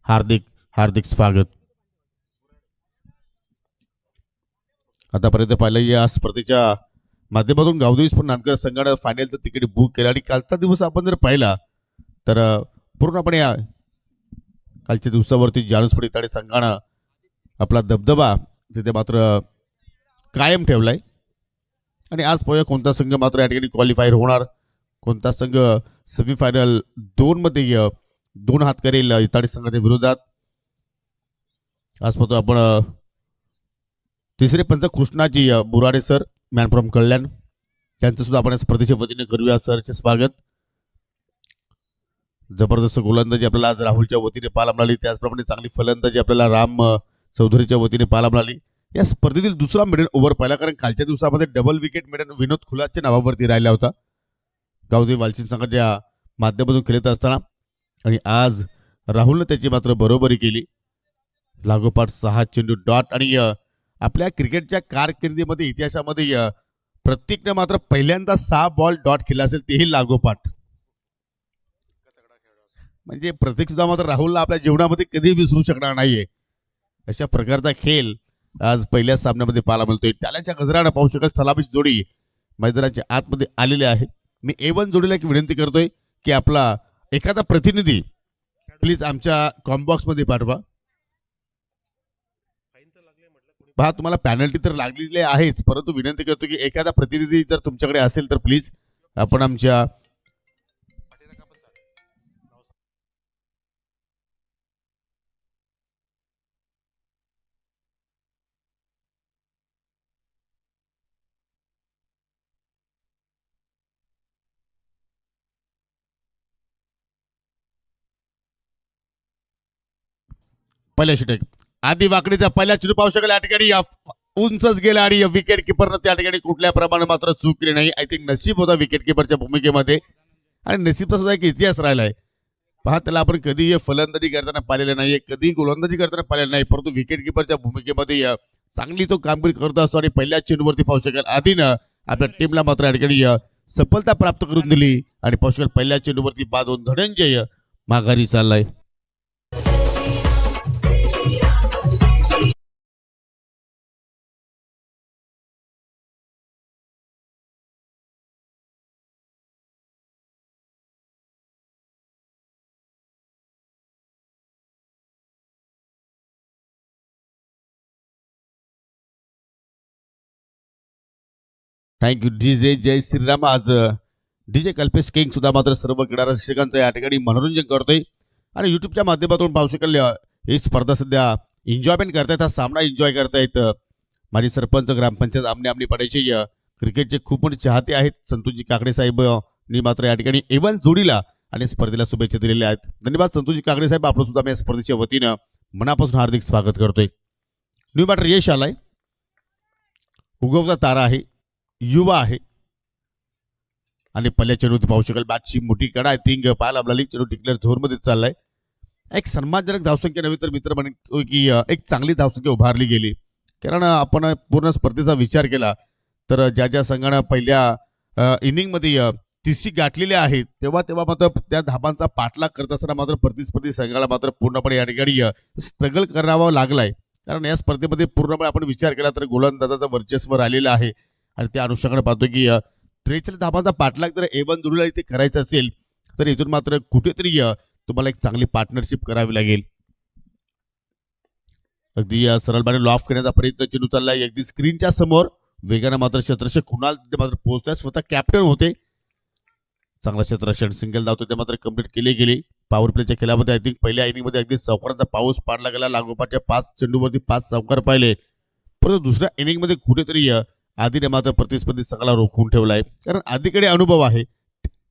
[SPEAKER 3] हार्दिक हार्दिक स्वागत. आतापर्यंत पाहिलं या स्पर्धेच्या माध्यमातून गावदेवी स्पोर्ट्स नांदकर संघानं फायनलचं तिकीट बुक केलं आणि कालचा दिवस आपण जर पाहिला तर पूर्णपणे कालच्या दिवसावरती जानू इताडे संघानं आपला दबदबा तिथे मात्र कायम ठेवलाय. आणि आज पाहूया कोणता संघ मात्र या ठिकाणी क्वालिफायर होणार, कोणता संघ सेमीफायनल 2 मध्ये 2 हात करेल इताडे संघाच्या विरोधात. आज पाहतो आपण तिसरे पंच Krishnaji Burade sir man from Kalyan, त्यांचं सुद्धा आपण स्पर्धेच्या वतीने करूया. सरचे स्वागत. जबरदस्त गोलंदाजी आपल्याला आज राहुलच्या वतीने पाहायला मिळाली. त्याचप्रमाणे चांगली फलंदाजी आपल्याला राम चौधरीच्या वतीने पाहायला मिळाली. या स्पर्धेतील दुसरा मिडन ओव्हर पाहिला, कारण कालच्या दिवसामध्ये डबल विकेट मिडन विनोद खुलाच्या नावावरती राहिला होता गावदेवी वालचिंद संघाच्या माध्यमातून खेळत असताना. आणि आज राहुलने त्याची मात्र बरोबरी केली. लागोपाठ 6 चेंडू डॉट आणि आपल्या क्रिकेटच्या कारकिर्दीमध्ये इतिहासामध्ये प्रत्येकने मात्र पहिल्यांदा 6 बॉल डॉट केला असेल, तेही लागोपाठ. म्हणजे प्रत्येक सुद्धा मात्र राहुलला आपल्या जीवनामध्ये कधी विसरू शकणार नाहीये. अशा प्रकारचा खेळ आज पहिल्या सामन्यामध्ये पाहायला मिळतोय. त्यालाच्या गजरानं पाहू शकाल सलामीची जोडी मैदानाच्या आतमध्ये आलेली आहे. मी A1 जोडीला एक विनंती करतोय की आपला एखादा प्रतिनिधी प्लीज आमच्या कॉम्बॉक्स मध्ये पाठवा. पहा, तुम्हाला पॅनल्टी तर लागलेली आहेच, परंतु विनंती करतो की एखादा प्रतिनिधी जर तुमच्याकडे असेल तर प्लीज आपण आमच्या पहिल्या षटक आधी वाकडीचा पहिला चेंडू पाहू शकाल. या ठिकाणी उंचच गेला आणि विकेट किपरनं त्या ठिकाणी कुठल्या प्रमाणे मात्र चूक केली नाही. आय थिंक नशीब होता विकेट किपरच्या भूमिकेमध्ये आणि नशीबचा सुद्धा एक इतिहास राहिलाय. पहा, त्याला आपण कधी फलंदाजी करताना पाहिलेलं नाहीये, कधी गोलंदाजी करताना पाहिलेलं नाही, परंतु विकेट किपरच्या भूमिकेमध्ये चांगली तो कामगिरी करत असतो आणि पहिल्या चेंडूवरती पाहू शकाल आधीनं आपल्या टीमला मात्र या ठिकाणी सफलता प्राप्त करून दिली आणि पाहू शकाल पहिल्या चेंडूवरती बाद होऊन धनंजय माघारी चाललाय. थँक्यू डीजे जय श्रीराम. आज डीजे कल्पेश किंग सुद्धा मात्र सर्व क्रीडा रसिकांचं या ठिकाणी मनोरंजन करतोय आणि युट्यूबच्या माध्यमातून पाहू शकाल ही स्पर्धा सध्या एन्जॉयमेंट करतायत, हा सामना एन्जॉय करतायत. माजी सरपंच ग्रामपंचायत आमने पाड्याचे क्रिकेटचे खूप मोठे चाहते आहेत संतोषजी काकडे साहेब नी मात्र या ठिकाणी A1 जोडीला आणि स्पर्धेला शुभेच्छा दिलेल्या आहेत. धन्यवाद संतोषजी काकडे साहेब, आपलं सुद्धा मी स्पर्धेच्या वतीनं मनापासून हार्दिक स्वागत करतोय. न्यू बॅटर यश आलाय, उगवता तारा आहे, युवा आहे आणि पहिल्या चेंडूत पाहू शकाल बॅटची मोठी कडा आय थिंक पाहायला आपल्याला चेंडू डिक्लेअर झोनमध्ये चाललाय. एक सन्मानजनक धावसंख्या नव्हे तर मित्र म्हणतो की एक चांगली धावसंख्या उभारली गेली. कारण आपण पूर्ण स्पर्धेचा विचार केला तर ज्या ज्या संघानं पहिल्या इनिंगमध्ये 30 गाठलेले आहेत तेव्हा मात्र त्या धाबांचा पाठलाग करत असताना मात्र प्रतिस्पर्धी संघाला मात्र पूर्णपणे या ठिकाणी स्ट्रगल करावा लागलाय. कारण या स्पर्धेमध्ये पूर्णपणे आपण विचार केला तर गोलंदाजाचं वर्चस्व राहिलेलं आहे आणि त्या अनुषंगाने पाहतो की 43 धाबांचा पाठलाग जर A1 जोडीला इथे करायचा असेल तर इथून मात्र कुठेतरी तुम्हाला एक चांगली पार्टनरशिप करावी लागेल. अगदी सरळपणे लॉफ करण्याचा प्रयत्न चेंडू चाललाय अगदी स्क्रीनच्या समोर वेगानं मात्र क्षेत्ररक्षक कुणाल मात्र पोहोचताय, स्वतः कॅप्टन होते. चांगला क्षेत्ररक्षण सिंगल धावतो ते मात्र कंप्लीट केले गेले. पॉवर प्लेच्या खेळामध्ये आय थिंक पहिल्या इनिंगमध्ये अगदी चौकारांचा पाऊस पाडला गेला, लागोपाठच्या 5 चेंडूवरती 5 चौकार पाहिले, परंतु दुसऱ्या इनिंगमध्ये कुठेतरी आधीने मात्र प्रतिस्पर्धी संघाला रोखून ठेवलाय. कारण आधीकडे अनुभव आहे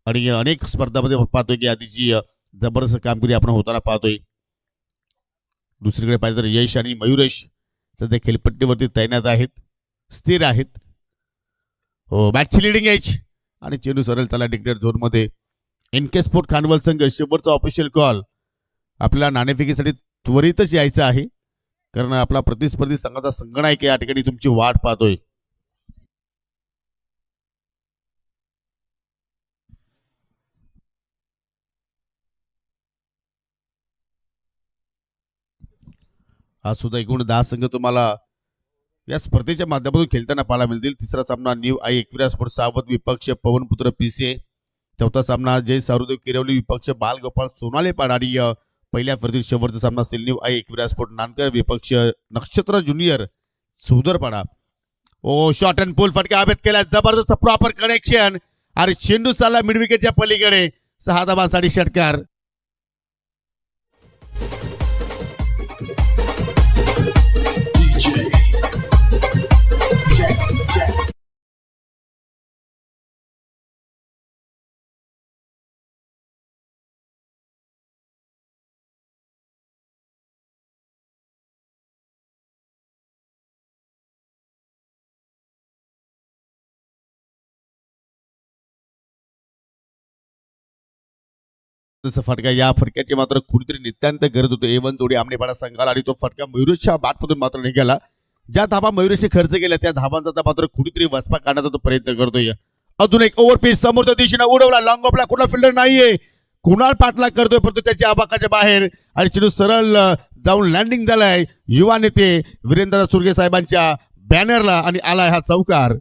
[SPEAKER 3] आणि अनेक स्पर्धामध्ये पाहतोय की आधीची जबरदस्त कामगिरी आपण होताना पाहतोय. दुसरीकडे पाहिजे तर यश आणि मयुरेश सध्या खेळपट्टीवरती तैनात आहेत, स्थिर आहेत. हो, मॅचची लिडिंग एज आणि चेंडू सरळ चला डिक्लेअर झोनमध्ये. NK स्पोर्ट खानवल संघ शेवटचा ऑफिशियल कॉल. आपल्याला नाणेफेकीसाठी त्वरितच यायचं आहे कारण आपला प्रतिस्पर्धी संघाचा संगणक या ठिकाणी तुमची वाट पाहतोय. आज सुद्धा एकूण 10 संघ तुम्हाला या स्पर्धेच्या माध्यमातून खेळताना पाहायला मिळतील. तिसरा सामना न्यू आई एकविरा स्पोर्ट सावध विपक्ष पवनपुत्र PCA. चौथा सामना जय सारुदेव किरवली विपक्ष बालगोपाळ सोनाले पाडा आणि पहिल्या फर्दीत शेवटचा सामना असेल न्यू आई एकविरा स्पोर्ट नांदकर विपक्ष नक्षत्र ज्युनियर सुदरपाडा. ओ शॉट अँड पुल फटका हवेत केला, जबरदस्त प्रॉपर कनेक्शन आणि चेंडू चालला मिड विकेटच्या पलीकडे. 6 धाबांसाठी षटकार. फटका या फटक्याची मात्र कुठेतरी नितांत गरज होते A1 जोडी आमनेपाडा संघाला आणि तो फटका मयुरेशच्या बॅटमधून मात्र निघाला ज्या धाबा मयुरेशने खर्च केल्या त्या धाबांचा आता मात्र कुठेतरी वसपा काढण्याचा तो प्रयत्न करतोय. अजून एक ओव्हरपीस समोरच्या दिशेने उडवला, लॉंग ऑफला कुठला फिल्डर नाहीये, कुणाल पाठला करतोय परंतु त्याच्या आबाकाच्या बाहेर आणि चेंडू सरळ जाऊन लँडिंग झालाय युवा नेते वीरेंद्र सुर्गे साहेबांच्या बॅनरला आणि आलाय हा चौकार.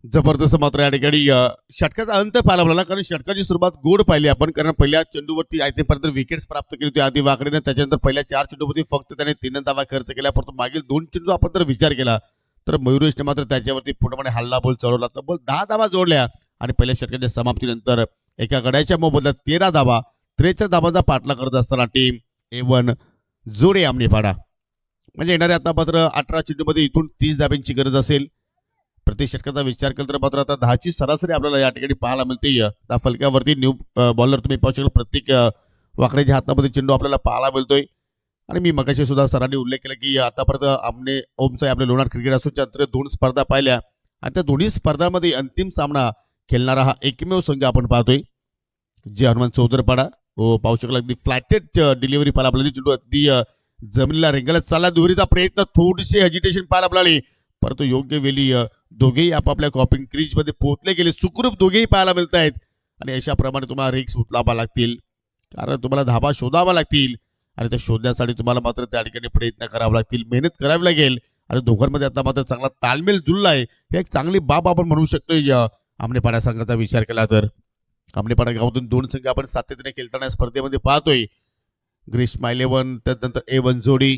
[SPEAKER 3] जबरदस्त मात्र या ठिकाणी षटकाचा अंत पाहायला मिळाला, कारण षटकाची सुरुवात गोड पाहिली आपण, कारण पहिल्या चेंडूवरती आयतेपर्यंत विकेट्स प्राप्त केली होती आधी वाकडेने. त्याच्यानंतर पहिल्या 4 चेंडूवरती फक्त त्याने 3 धावा खर्च केला, परंतु मागील 2 चेंडू आपण जर विचार केला तर मयुरेशने मात्र त्याच्यावरती पूर्णपणे हल्ला बोल चढवला. तब्बल 10 धावा जोडल्या आणि पहिल्या षटकाच्या समाप्तीनंतर एका गड्याच्या मोबदल्यात 13 धावा 43 धावांचा पाठला करत असताना टीम A1 जोडे आमनेपाडा. म्हणजे येणाऱ्या आता मात्र 18 चेंडूमध्ये इथून 30 धाब्यांची गरज असेल. प्रति षटकाचा विचार केला तर मात्र आता 10ची सरासरी आपल्याला या ठिकाणी पाहायला मिळते. त्या फलकावरती न्यू बॉलर तुम्ही पाहू शकता, प्रत्येक वाकड्याच्या हातामध्ये चेंडू आपल्याला पाहायला मिळतोय. आणि मी मगाशी सुद्धा सरांनी उल्लेख केला की आतापर्यंत आमने ओमसाई आपल्या लोणार क्रिकेट असोच्या अंतर्गत 2 स्पर्धा पाहिल्या आणि त्या दोन्ही स्पर्धांमध्ये अंतिम सामना खेळणारा हा एकमेव संघ आपण पाहतोय, जे हनुमान चौधरपाडा. पाहू शकला अगदी फ्लॅटेड डिलिव्हरी पाहायला आपल्याला, चेंडू अगदी जमिनीला रेंगायला चालला, दुहेरीचा प्रयत्न, थोडीशी हेजिटेशन पाहायला आपल्याला, परंतु योग्य वेळी दोघेही आपापल्या कॉपिंग क्रीज मध्ये पोहोचले गेले, सुखरूप दोघेही पाहायला मिळत आहेत. आणि अशाप्रमाणे तुम्हाला रिक्स उचलावा लागतील, कारण तुम्हाला धाबा शोधावा लागतील आणि त्या शोधण्यासाठी तुम्हाला मात्र त्या ठिकाणी प्रयत्न करावा लागतील, मेहनत करावी लागेल. आणि दोघांमध्ये आता मात्र चांगला ताळमेळ जुळला आहे, हे एक चांगली बाब आपण म्हणू शकतोय. आमनेपाडा संघाचा विचार केला तर आमनेपाडा गावातून 2 संघ आपण सातत्याने खेळताना स्पर्धेमध्ये पाहतोय. ग्रीष्मा 11 त्यानंतर A1 जोडी.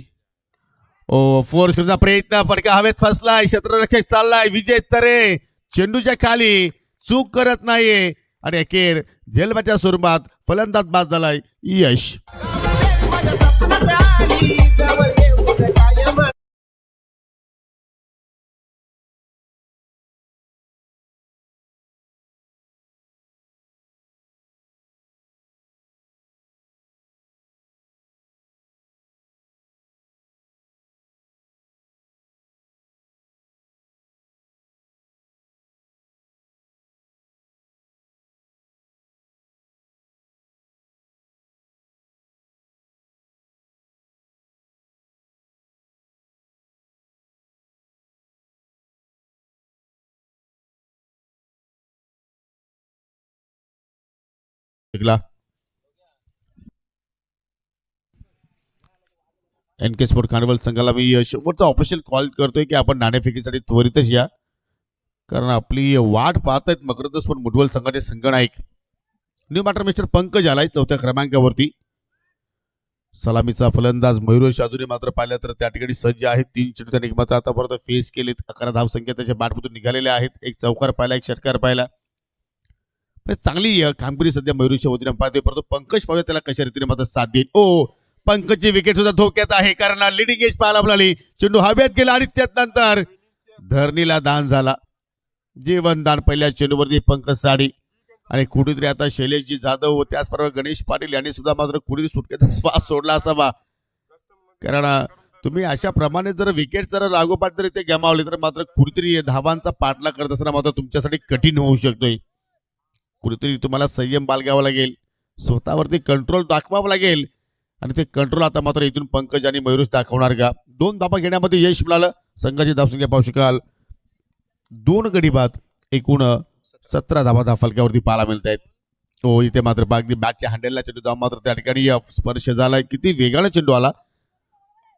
[SPEAKER 3] फोर्स करण्याचा प्रयत्न, फटका हवेत फसलाय, क्षेत्ररक्षक चाललाय, विजय तरे चेंडूच्या खाली चूक करत नाहीये आणि अखेर झेलबाच्या स्वरूपात फलंदाज बाद झालाय यश. NK स्पोर्ट कार्निवल संघाला मी शेवटचा ऑफिशियल कॉल करतोय की आपण नाणेफेकीसाठी त्वरितच या, कारण आपली वाट पाहतायत मकरंद स्पोर्ट मुठवल संघाचे संघनायक न्यू बॅटर मिस्टर पंकज आलाय 4थ्या क्रमांकावरती. सलामीचा फलंदाज मयुरेश अजूनही मात्र पाहिलं तर त्या ठिकाणी सज्ज आहेत. 3 चेंडू त्यांनी मात्र आतापर्यंत फेस केलेत, 11 धावसंख्या त्याच्या बॅटमधून निघालेल्या आहेत. एक चौकार पाहिला, एक षटकार पाहिला. चांगली कामगिरी सध्या मयुरेशच्या वतीने पाहते, परंतु पंकज पाहूया त्याला कशा रीतीने मात्र साथ देईल. पंकजची विकेट सुद्धा धोक्यात आहे, कारण लिडिंग एज पाहायला मिळाली, चेंडू हवेत गेला आणि त्यानंतर धरणीला दान झाला. जीवन दान पहिल्या चेंडूवरती पंकज साडी आणि कुठेतरी आता शैलेशजी जाधव त्याचप्रमाणे गणेश पाटील यांनी सुद्धा मात्र कुठेतरी सुटकेचा श्वास सोडला असावा, कारण तुम्ही अशा प्रमाणे जर विकेट जर लागोपाठ जर ते गमावले तर मात्र कुठेतरी धावांचा पाठला करत असताना मात्र तुमच्यासाठी कठीण होऊ शकतोय. कुठेतरी तुम्हाला संयम बाळगावा लागेल, स्वतःवरती कंट्रोल दाखवावं लागेल आणि ते कंट्रोल आता मात्र इथून पंकज आणि मयुरेश दाखवणार का. 2 धावा घेण्यामध्ये यश मिळालं. संघाची धावसंख्या पाहू शकाल 2 गडी बाद, एकूण 17 धावा फलकावरती पाहायला मिळत आहेत. इथे मात्र अगदी बॅटच्या हँडलला चेंडू धाव मात्र त्या ठिकाणी स्पर्श झालाय, किती वेगाने चेंडू आला,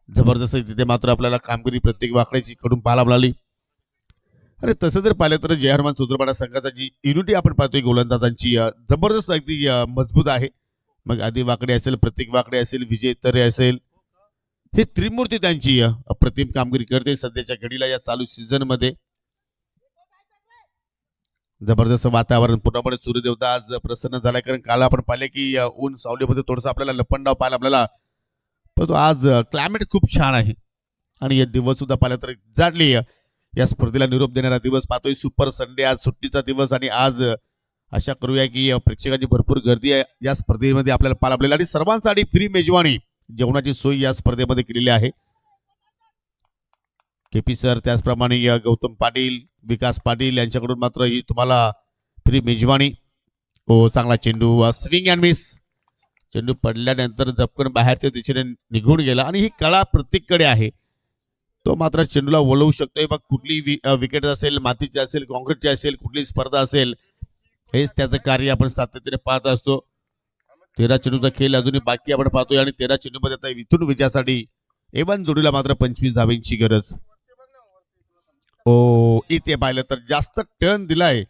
[SPEAKER 3] जबरदस्त. तिथे मात्र आपल्याला कामगिरी प्रत्येक वाकड्याची कडून पाहायला मिळाली. आणि तसं जर पाहिलं तर जय हनुमान चौधरपाडा संघाचा जी युनिटी आपण पाहतोय गोलंदाजांची जबरदस्त अगदी मजबूत आहे. मग आधी वाकडे असेल, प्रत्येक वाकडे असेल, विजय तरे असेल, हे त्रिमूर्ती त्यांची अप्रतिम कामगिरी करते सध्याच्या घडीला या चालू सीझन मध्ये. जबरदस्त वातावरण, पूर्णपणे सूर्यदेवता आज प्रसन्न झालाय, कारण काल आपण पाहिले की ऊन सावलीमध्ये थोडंसं आपल्याला लपंडाव पाहायला आपल्याला, परंतु आज क्लायमेट खूप छान आहे. आणि हे दिवस सुद्धा पाहिलं तर एक्झॅक्टली या स्पर्धेला निरोप देणारा दिवस पाहतोय. सुपर संडे, आज सुट्टीचा दिवस आणि आज आशा करूया की प्रेक्षकांची भरपूर गर्दी आहे या स्पर्धेमध्ये आपल्याला पाहायला मिळेल आणि सर्वांसाठी फ्री मेजवानी जेवणाची सोय या स्पर्धेमध्ये केलेली आहे. केपी सर त्याचप्रमाणे गौतम पाटील, विकास पाटील यांच्याकडून मात्र ही तुम्हाला फ्री मेजवानी. हो, चांगला चेंडू, स्विंग अँड मिस. चेंडू पडल्यानंतर झपकन बाहेरच्या दिशेने निघून गेला आणि ही कला प्रत्येककडे आहे. तो मात्र चेंडूला वळवू शकतोय. मग कुठली विकेट असेल, मातीची असेल, कॉन्क्रीटची असेल, कुठली स्पर्धा असेल, हेच त्याचं कार्य आपण सातत्याने पाहत असतो. 13 चेंडूचा खेळ अजूनही बाकी आपण पाहतोय आणि 13 चेंडूमध्ये आता इथून विजयासाठी एवन जोडीला मात्र 25 धाब्यांची गरज. ओ, इथे पाहिलं तर जास्त टर्न दिलाय,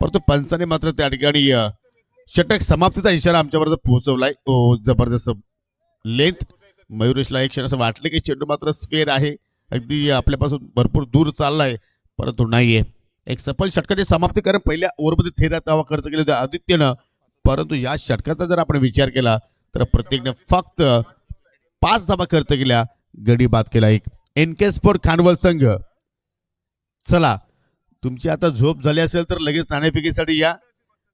[SPEAKER 3] परंतु पंचाने मात्र त्या ठिकाणी षटक समाप्तीचा इशारा आमच्यापर्यंत पोहोचवलाय. ओ, जबरदस्त लेंथ. मयुरेशला एक क्षण असं वाटलं की चेंडू मात्र स्फेअर आहे, अगदी आपल्यापासून भरपूर दूर चाललाय, परंतु नाहीये. एक सफल षटकाची समाप्ती, कारण पहिल्या ओव्हरमध्ये 13 धावा खर्च केले होते आदित्यनं, परंतु या षटकाचा जर आपण विचार केला तर प्रत्येकने फक्त 5 धावा खर्च केल्या, गडी बाद केला एक. NK स्पोर्ट खानवल संघ, चला तुमची आता झोप झाली असेल तर लगेच नाणेफेकीसाठी या,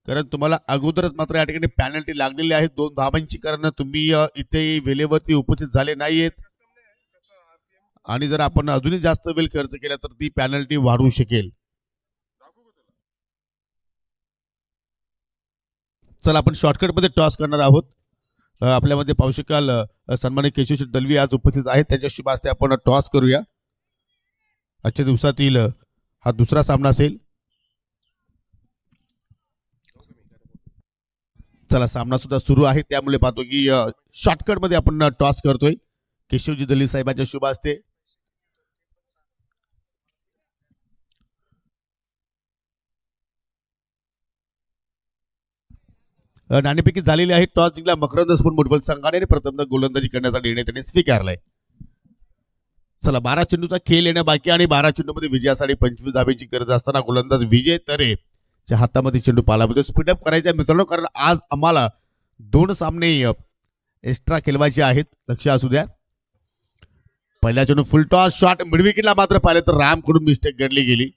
[SPEAKER 3] कारण तुम्हाला अगोदरच मात्र या ठिकाणी पॅनल्टी लागलेली आहे 2 धावांची, कारण तुम्ही इथे वेळेवरती उपस्थित झाले नाहीयेत आणि जर आपण अजूनही जास्त वेळ खर्च केला तर ती पॅनल्टी वाढू शकेल. चला आपण शॉर्टकट मध्ये टॉस करणार आहोत. आपल्यामध्ये पाहू शकाल सन्मानित केशवश्री दलवी आज उपस्थित आहेत, त्यांच्या शुभ हस्ते आपण टॉस करूया. आजच्या दिवसातील हा दुसरा सामना असेल. चला सामना सुद्धा सुरू आहे, त्यामुळे पाहतो की शॉर्टकट मध्ये आपण टॉस करतोय केशवजी दलवी साहेबांच्या शुभ हस्ते. नाणेफेकी झालेली आहे. टॉस जिंकला मकरंद स्पोर्ट मुठवल संघाने आणि प्रथमतः गोलंदाजी करण्याचा निर्णय त्यांनी स्वीकारलाय. चला 12 चेंडूचा खेळ येणं बाकी आणि 12 चेंडूमध्ये विजयासाठी 25 धाब्यांची गरज असताना गोलंदाज विजय तरेच्या हातामध्ये चेंडू पाहायला मिळतो. स्पीडअप करायचा मित्रांनो, कारण आज आम्हाला 2 सामने एक्स्ट्रा खेळवायचे आहेत, लक्ष असू द्या. पहिल्या चेंडू फुल टॉस शॉट मिडविकेटला मात्र पाहिलं तर रामकडून मिस्टेक घडली गेली,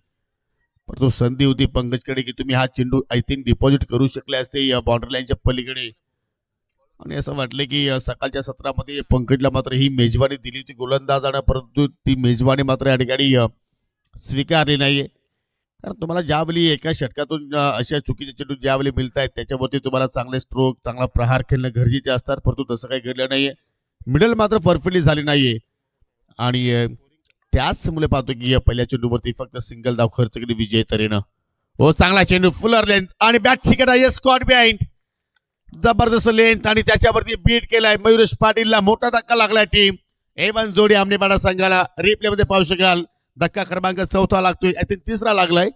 [SPEAKER 3] परंतु संधी होती पंकजकडे की तुम्ही हा चेंडू आय थिंक डिपॉझिट करू शकले असते या बाउंड्री लाईनच्या पलीकडे, आणि असं वाटलं की सकाळच्या सत्रामध्ये पंकजला मात्र ही मेजवानी दिली होती गोलंदाजानं, परंतु ती मेजवानी मात्र या ठिकाणी स्वीकारली नाहीये. कारण तुम्हाला ज्यावेळी एका षटकातून अशा चुकीचे चेंडू ज्यावेळी मिळत आहेत त्याच्यावरती तुम्हाला चांगले स्ट्रोक, चांगला प्रहार खेळणं गरजेचे असतात, परंतु तसं काही घडलं नाहीये. मिडल मात्र परफेक्टली झाली नाहीये आणि त्याचमुळे पाहतो की पहिल्या चेंडूवरती फक्त सिंगल धाव खर्च केली विजय तरेनं. हो, चांगला चेंडू, फुलर लेंथ आणि बॅट शिकत स्कॉट बिहाइंड, जबरदस्त लेंथ आणि त्याच्यावरती बीट केलाय मयुरेश पाटीलला. मोठा धक्का लागलाय टीम एवन जोडी आमनेबाडा संघाला. रिप्ले मध्ये पाहू शकाल धक्का क्रमांक 4 लागतोय, आय थिंक 3रा लागलाय.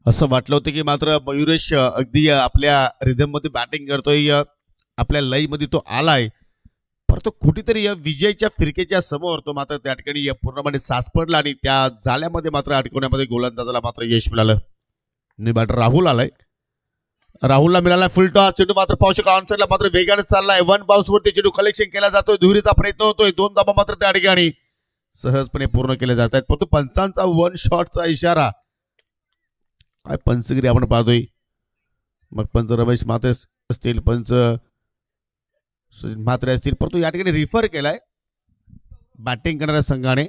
[SPEAKER 3] असं वाटलं होतं की मात्र मयुरेश अगदी आपल्या रिदम मध्ये बॅटिंग करतोय, आपल्या लई मध्ये तो आलाय, परंतु कुठेतरी या विजयच्या फिरकेच्या समोर तो मात्र त्या ठिकाणी पूर्णपणे साचपडला आणि त्या जाल्यामध्ये मात्र अडकवण्यामध्ये गोलंदाजाला मात्र यश मिळालं. आणि बॅटर राहुल आलाय, राहुलला मिळाला फुल टॉस. चेंडू मात्र पाहू शकाल ऑनसाइडला मात्र वेगाने चाललाय. 1 बाउन्स वरती चेंडू कलेक्शन केला जातोय, दुहेरीचा प्रयत्न होतोय, 2 धाबा मात्र त्या ठिकाणी सहजपणे पूर्ण केले जात आहेत, परंतु पंचांचा 1 शॉटचा इशारा. काय पंचगिरी आपण पाहतोय, मग पंच रमेश मात्रे असतील, पंच मात्रे असतील, परंतु या ठिकाणी रिफर केलाय बॅटिंग करणाऱ्या संघाने.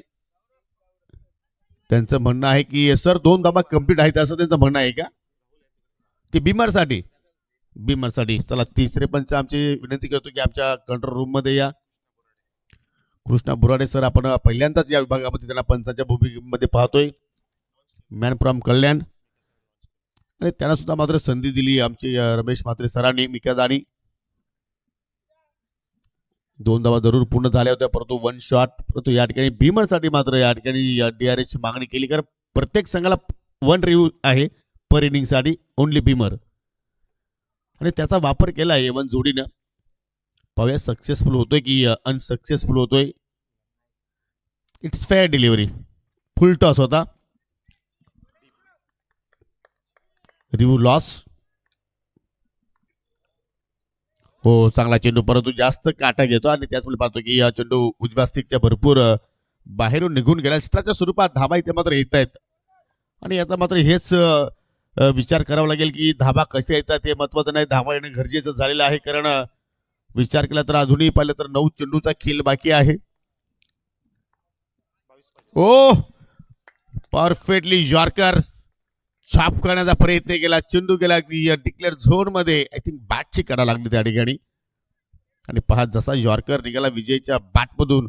[SPEAKER 3] त्यांचं म्हणणं आहे की सर 2 धाबा कंप्लीट आहेत असं त्यांचं म्हणणं आहे का, की बिमरसाठी. चला तिसरे पंच आमची विनंती करतो की आमच्या कंट्रोल रूम मध्ये या. कृष्णा बुराडे सर, आपण पहिल्यांदाच या विभागामध्ये त्यांना पंचाच्या भूमिकेमध्ये पाहतोय. मॅन फ्रॉम कल्याण. आणि त्यांना सुद्धा मात्र संधी दिली आमचे रमेश म्हात्रे सरांनी. मिकादानी 2 धावा जरूर पूर्ण झाल्या होत्या, परंतु 1 शॉट. परंतु या ठिकाणी भीमरसाठी मात्र या ठिकाणी DRS ची मागणी केली, कारण प्रत्येक संघाला 1 रिव्ह्यू आहे पर इनिंगसाठी, ओनली भीमर, आणि त्याचा वापर केला A1 जोडीनं. पाहूया सक्सेसफुल होतोय की अनसक्सेसफुल होतोय. It's fair delivery, full toss होता. Review loss. हो, चांगला चेंडू, परंतु जास्त काटा घेतो आणि त्याचमुळे पाहतो की हा चेंडू उजव्या स्टिकच्या भरपूर बाहेरून निघून गेला. स्ट्राच्या स्वरूपात धाबा इथे मात्र येत आहेत आणि आता मात्र हेच विचार करावा लागेल की धाबा कसे येतात हे महत्वाचं नाही, धाबा येणं गरजेचं झालेलं आहे. कारण विचार केला तर अजूनही पाहिलं तर 9 चेंडूचा खेळ बाकी आहे. ओ, परफेक्टली यॉर्कर छाप करण्याचा प्रयत्न केला, चेंडू गेला डिक्लेअर झोन मध्ये. आय थिंक बॅटची कडा लागली त्या ठिकाणी आणि पहा जसा यॉर्कर निघाला विजयच्या बॅटमधून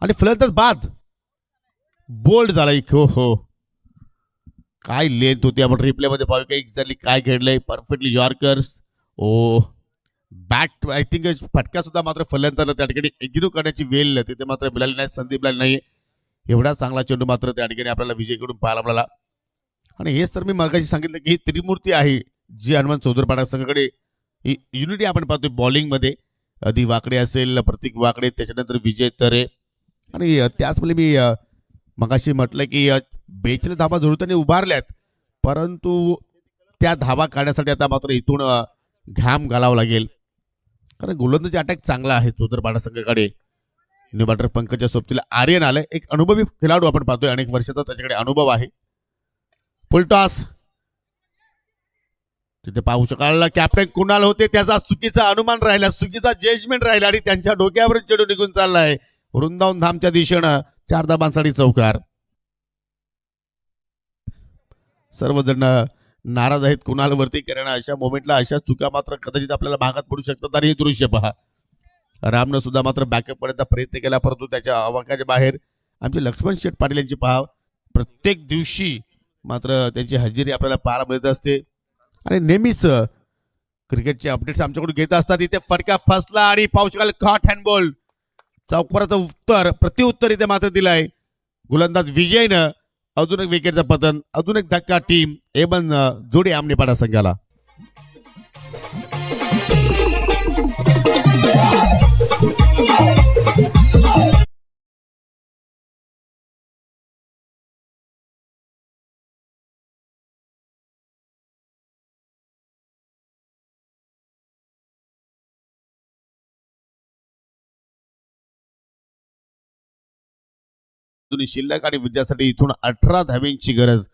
[SPEAKER 3] आणि फलंदाज बाद बोल्ड झाला. हो हो, काय लेंथ होती, आपण रिप्ले मध्ये पाहू का एक्झॅक्टली काय घडलंय. Perfectly yorkers. Oh, but I think फटका सुद्धा मात्र फलंदाजाला त्या ठिकाणी एक्झिक्यूट करण्याची वेळ तिथे मात्र मिळाली नाही, संधी मिळाली नाही. एवढा चांगला चेंडू मात्र त्या ठिकाणी आपल्याला विजयकडून पाहायला मिळाला. आणि हेच तर मी मगाशी सांगितलं की ही त्रिमूर्ती आहे जी हनुमान चौधरपाडा संघाकडे युनिटी आपण पाहतोय बॉलिंगमध्ये. आधी वाकडे असेल, प्रतीक वाकडे, त्याच्यानंतर विजय तरे, आणि त्याचमुळे मी मगाशी म्हटलं की 42 धाबा जोडताना उभारल्यात, परंतु त्या धाबा काढण्यासाठी आता मात्र इथून घाम घालावं लागेल, कारण गोलंदाजी अटॅक चांगला आहे चौधरपाडा संघाकडे. न्यू बॅटर पंकजच्या सोबतीला आर्यन आलाय, एक अनुभवी खेळाडू आपण पाहतोय, अनेक वर्षाचा त्याच्याकडे अनुभव आहे. फुलटॉस. तिथे पाहू शकाल कॅप्टन कुणाल होते, त्याचा चुकीचा अनुमान राहिला, चुकीचा जजमेंट राहिला आणि त्यांच्या डोक्यावर चेंडू निघून चाललाय वृंदावन धामच्या दिशेनं. 4 धाबांसाठी चौकार. सर्वजण नाराज आहेत कुणालवरती, कारण अशा मोमेंटला अशा चुका मात्र कदाचित आपल्याला भागात पडू शकतात. आणि हे दृश्य पहा, रामनं सुद्धा मात्र बॅकअप करण्याचा प्रयत्न केला, परंतु त्याच्या अवाकाच्या बाहेर. आमचे लक्ष्मण शेठ पाटील यांची पहा, प्रत्येक दिवशी मात्र त्यांची हजेरी आपल्याला पाहायला मिळत असते आणि नेहमीच क्रिकेटचे अपडेट्स आमच्याकडून घेत असतात. इथे फटका फसला आणि पाहू शकाल कॉट हँडबॉल. चौकाराचं उत्तर प्रत्युत्तर इथे मात्र दिलाय गोलंदाज विजयनं. अजून एक विकेटचं पतन, अजून एक धक्का टीम A1 जोडी आमनेपाडा संघाला. शिल्लक आणि विजयासाठी इथून 18 धाब्यांची गरज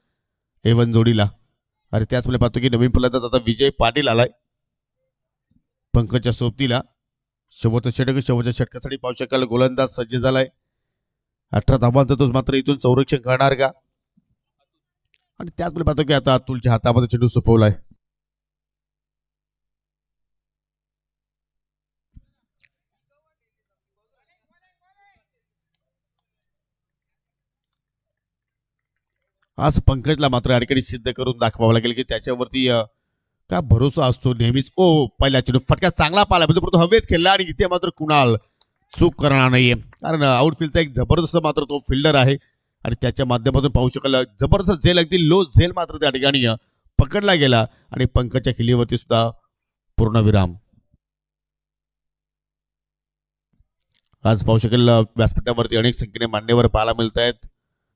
[SPEAKER 3] A1 जोडीला. आणि त्याचमुळे पाहतो की नवीन फलंदाज आता विजय पाटील आलाय पंकजच्या सोबतीला. शेवटचं षटक, शेवटच्या षटकासाठी पाहू शकाल गोलंदाज सज्ज झालाय. 18 धाबांचा तो मात्र इथून संरक्षण करणार का. आणि त्याचमुळे पाहतो की आता अतुलच्या हातामध्ये चेंडू सोपवलाय. आज पंकजला मात्र या ठिकाणी सिद्ध करून दाखवावं लागेल की त्याच्यावरती का भरोसा असतो नेहमीच. ओ, पहिला चेंडू फटका चांगला पाहिला, परंतु हवेत खेळला आणि इथे मात्र कुणाल चूक करणार नाहीये, कारण आउटफील्डचा एक जबरदस्त मात्र तो फिल्डर आहे आणि त्याच्या माध्यमातून पाहू शकाल जबरदस्त झेल, अगदी लो झेल मात्र त्या ठिकाणी पकडला गेला आणि पंकजच्या खिल्लीवरती सुद्धा पूर्णविराम. आज पाहू शकेल व्यासपीठावरती अनेक संख्येने मान्यवर पाहायला मिळत आहेत.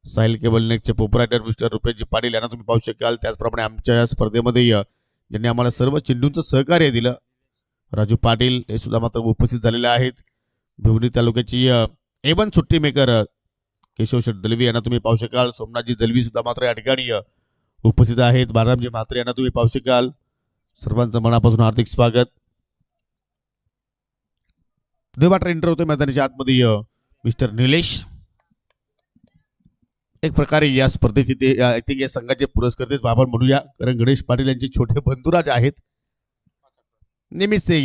[SPEAKER 3] साहिल केबल नेटचे पोपरायटर मिस्टर रुपेशजी पाटील यांना तुम्ही पाहू शकाल. त्याचप्रमाणे आमच्या या स्पर्धेमध्ये ज्यांनी आम्हाला सर्व चेंडूंचं सहकार्य दिलं राजू पाटील हे सुद्धा मात्र उपस्थित झालेले आहेत. भिवंडी तालुक्याची A1 सुट्टी मेकर केशव शेठ दलवी यांना तुम्ही पाहू शकाल. सोमनाथजी दलवी सुद्धा मात्र या ठिकाणी उपस्थित आहेत. बाळरामजी म्हात्रे यांना तुम्ही पाहू शकाल. सर्वांचं मनापासून हार्दिक स्वागत. देवाटर इंटर होतोय मैदानाच्या आतमध्ये मिस्टर निलेश. एक प्रकारे या स्पर्धेचे ते आय थिंक या संघाचे पुरस्कर्तेच आपण म्हणूया, कारण गणेश पाटील यांचे छोटे बंधुराज आहेत. नेहमीच ते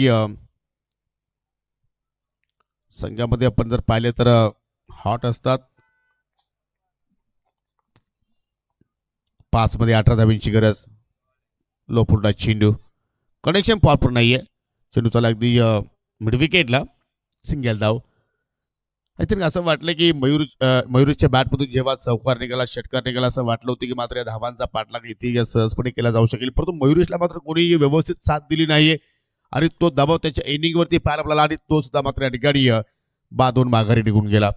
[SPEAKER 3] संघामध्ये आपण जर पाहिले तर हॉट असतात. 5 मध्ये 18 धाब्यांची गरज. लोपुर्डा चेंडू कनेक्शन प्रॉपर नाहीये. चेंडू चालला अगदी मिड विकेटला. सिंगल धाव. आय थिंक असं वाटलं की मयुरेशच्या बॅटमधून जेव्हा चौकार निघाला षटकार निघाला असं वाटलं होतं की मात्र या धावांचा पाठलाग इथे सहजपणे केला जाऊ शकेल, परंतु मयुरेशला मात्र कोणी व्यवस्थित साथ दिली नाहीये आणि तो दबाव त्याच्या इनिंगवरती पाहायला मिळाला आणि तो सुद्धा मात्र या ठिकाणी बादून माघारी निघून गेला.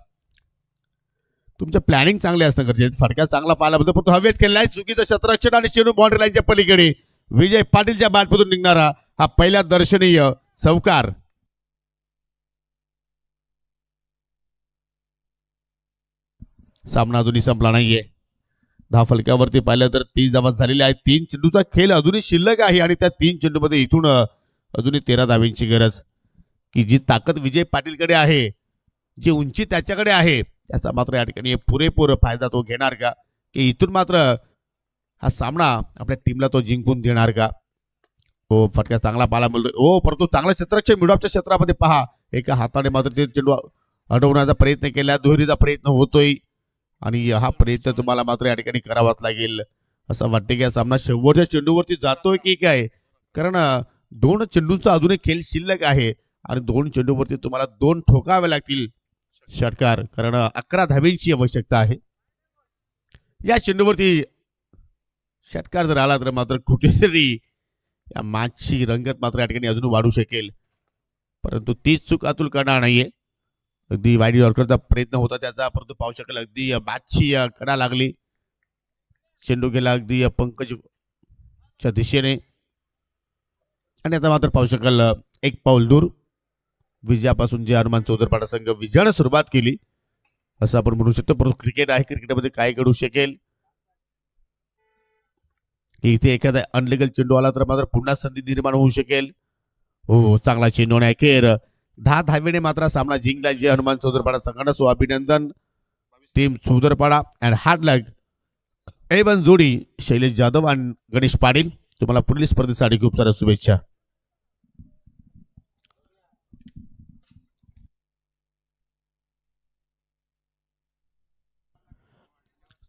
[SPEAKER 3] तुमचं प्लॅनिंग चांगले असणं गरजेचं. फटका चांगला पाहायला मिळतो पण तो हवेत केलाय. चुकीचं क्षेत्ररक्षण आणि चेंडू बाउंड्री लाईनच्या पलीकडे. विजय पाटीलच्या बॅटमधून निघणारा हा पहिला दर्शनीय चौकार. सामना अजूनही संपला नाहीये. दहा फलक्यावरती पाहिलं तर 30 धावा झालेल्या आहेत. 3 चेंडूचा खेळ अजूनही शिल्लक आहे आणि त्या 3 चेंडूमध्ये इथून अजूनही 13 धाव्यांची गरज. की जी ताकद विजय पाटीलकडे आहे, जी उंची त्याच्याकडे आहे, त्याचा मात्र या ठिकाणी पुरेपूर फायदा तो घेणार का, की इथून मात्र हा सामना आपल्या टीमला तो जिंकून देणार का. हो फटका चांगला पाहायला मिळतोय. हो परंतु चांगला क्षेत्ररक्षण मिडऑफच्या क्षेत्रामध्ये पहा. एका हाताने मात्र ते चेंडू अडवण्याचा प्रयत्न केला. दुहेरीचा प्रयत्न होतोय आणि हा प्रयत्न तुम्हाला मात्र या ठिकाणी करावाच लागेल. असं वाटते की हा सामना शेवटच्या चेंडूवरती जातोय की काय, कारण 2 चेंडूंचा अजून एक खेळ शिल्लक आहे आणि 2 चेंडूवरती तुम्हाला 2 ठोकावे लागतील षटकार, कारण 11 धाब्यांची आवश्यकता आहे. या चेंडूवरती षटकार जर आला तर मात्र कुठेतरी या मॅचची रंगत मात्र या ठिकाणी अजून वाढू शकेल, परंतु तीच चूक अतुल करणार नाहीये. अगदी वाईड यॉर्करचा प्रयत्न होता त्याचा, परंतु पाहू शकेल अगदी मॅचची कडा लागली. चेंडू गेला अगदी पंकजच्या दिशेने आणि आता मात्र पाहू शकाल एक पाऊल दूर. विजयापासून जे हनुमान चौधरपाडा संघ विजयाने सुरुवात केली असं आपण म्हणू शकतो, परंतु क्रिकेट आहे. क्रिकेटमध्ये काय घडू शकेल की इथे एखादा अनलिगल चेंडू आला तर मात्र पुन्हा संधी निर्माण होऊ शकेल. हो चांगला चेंडू आणि अखेर 10 धावेने मात्र सामना जिंकला जे हनुमान चौधरपाडा संघानं. सो अभिनंदन team Chaudharpada and hard luck. एवन जोडी शैलेश जाधव आणि गणेश पाटील. तुम्हाला पुढील स्पर्धेसाठी खूप साऱ्या शुभेच्छा.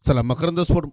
[SPEAKER 3] चला मकरंद स्पोर्ट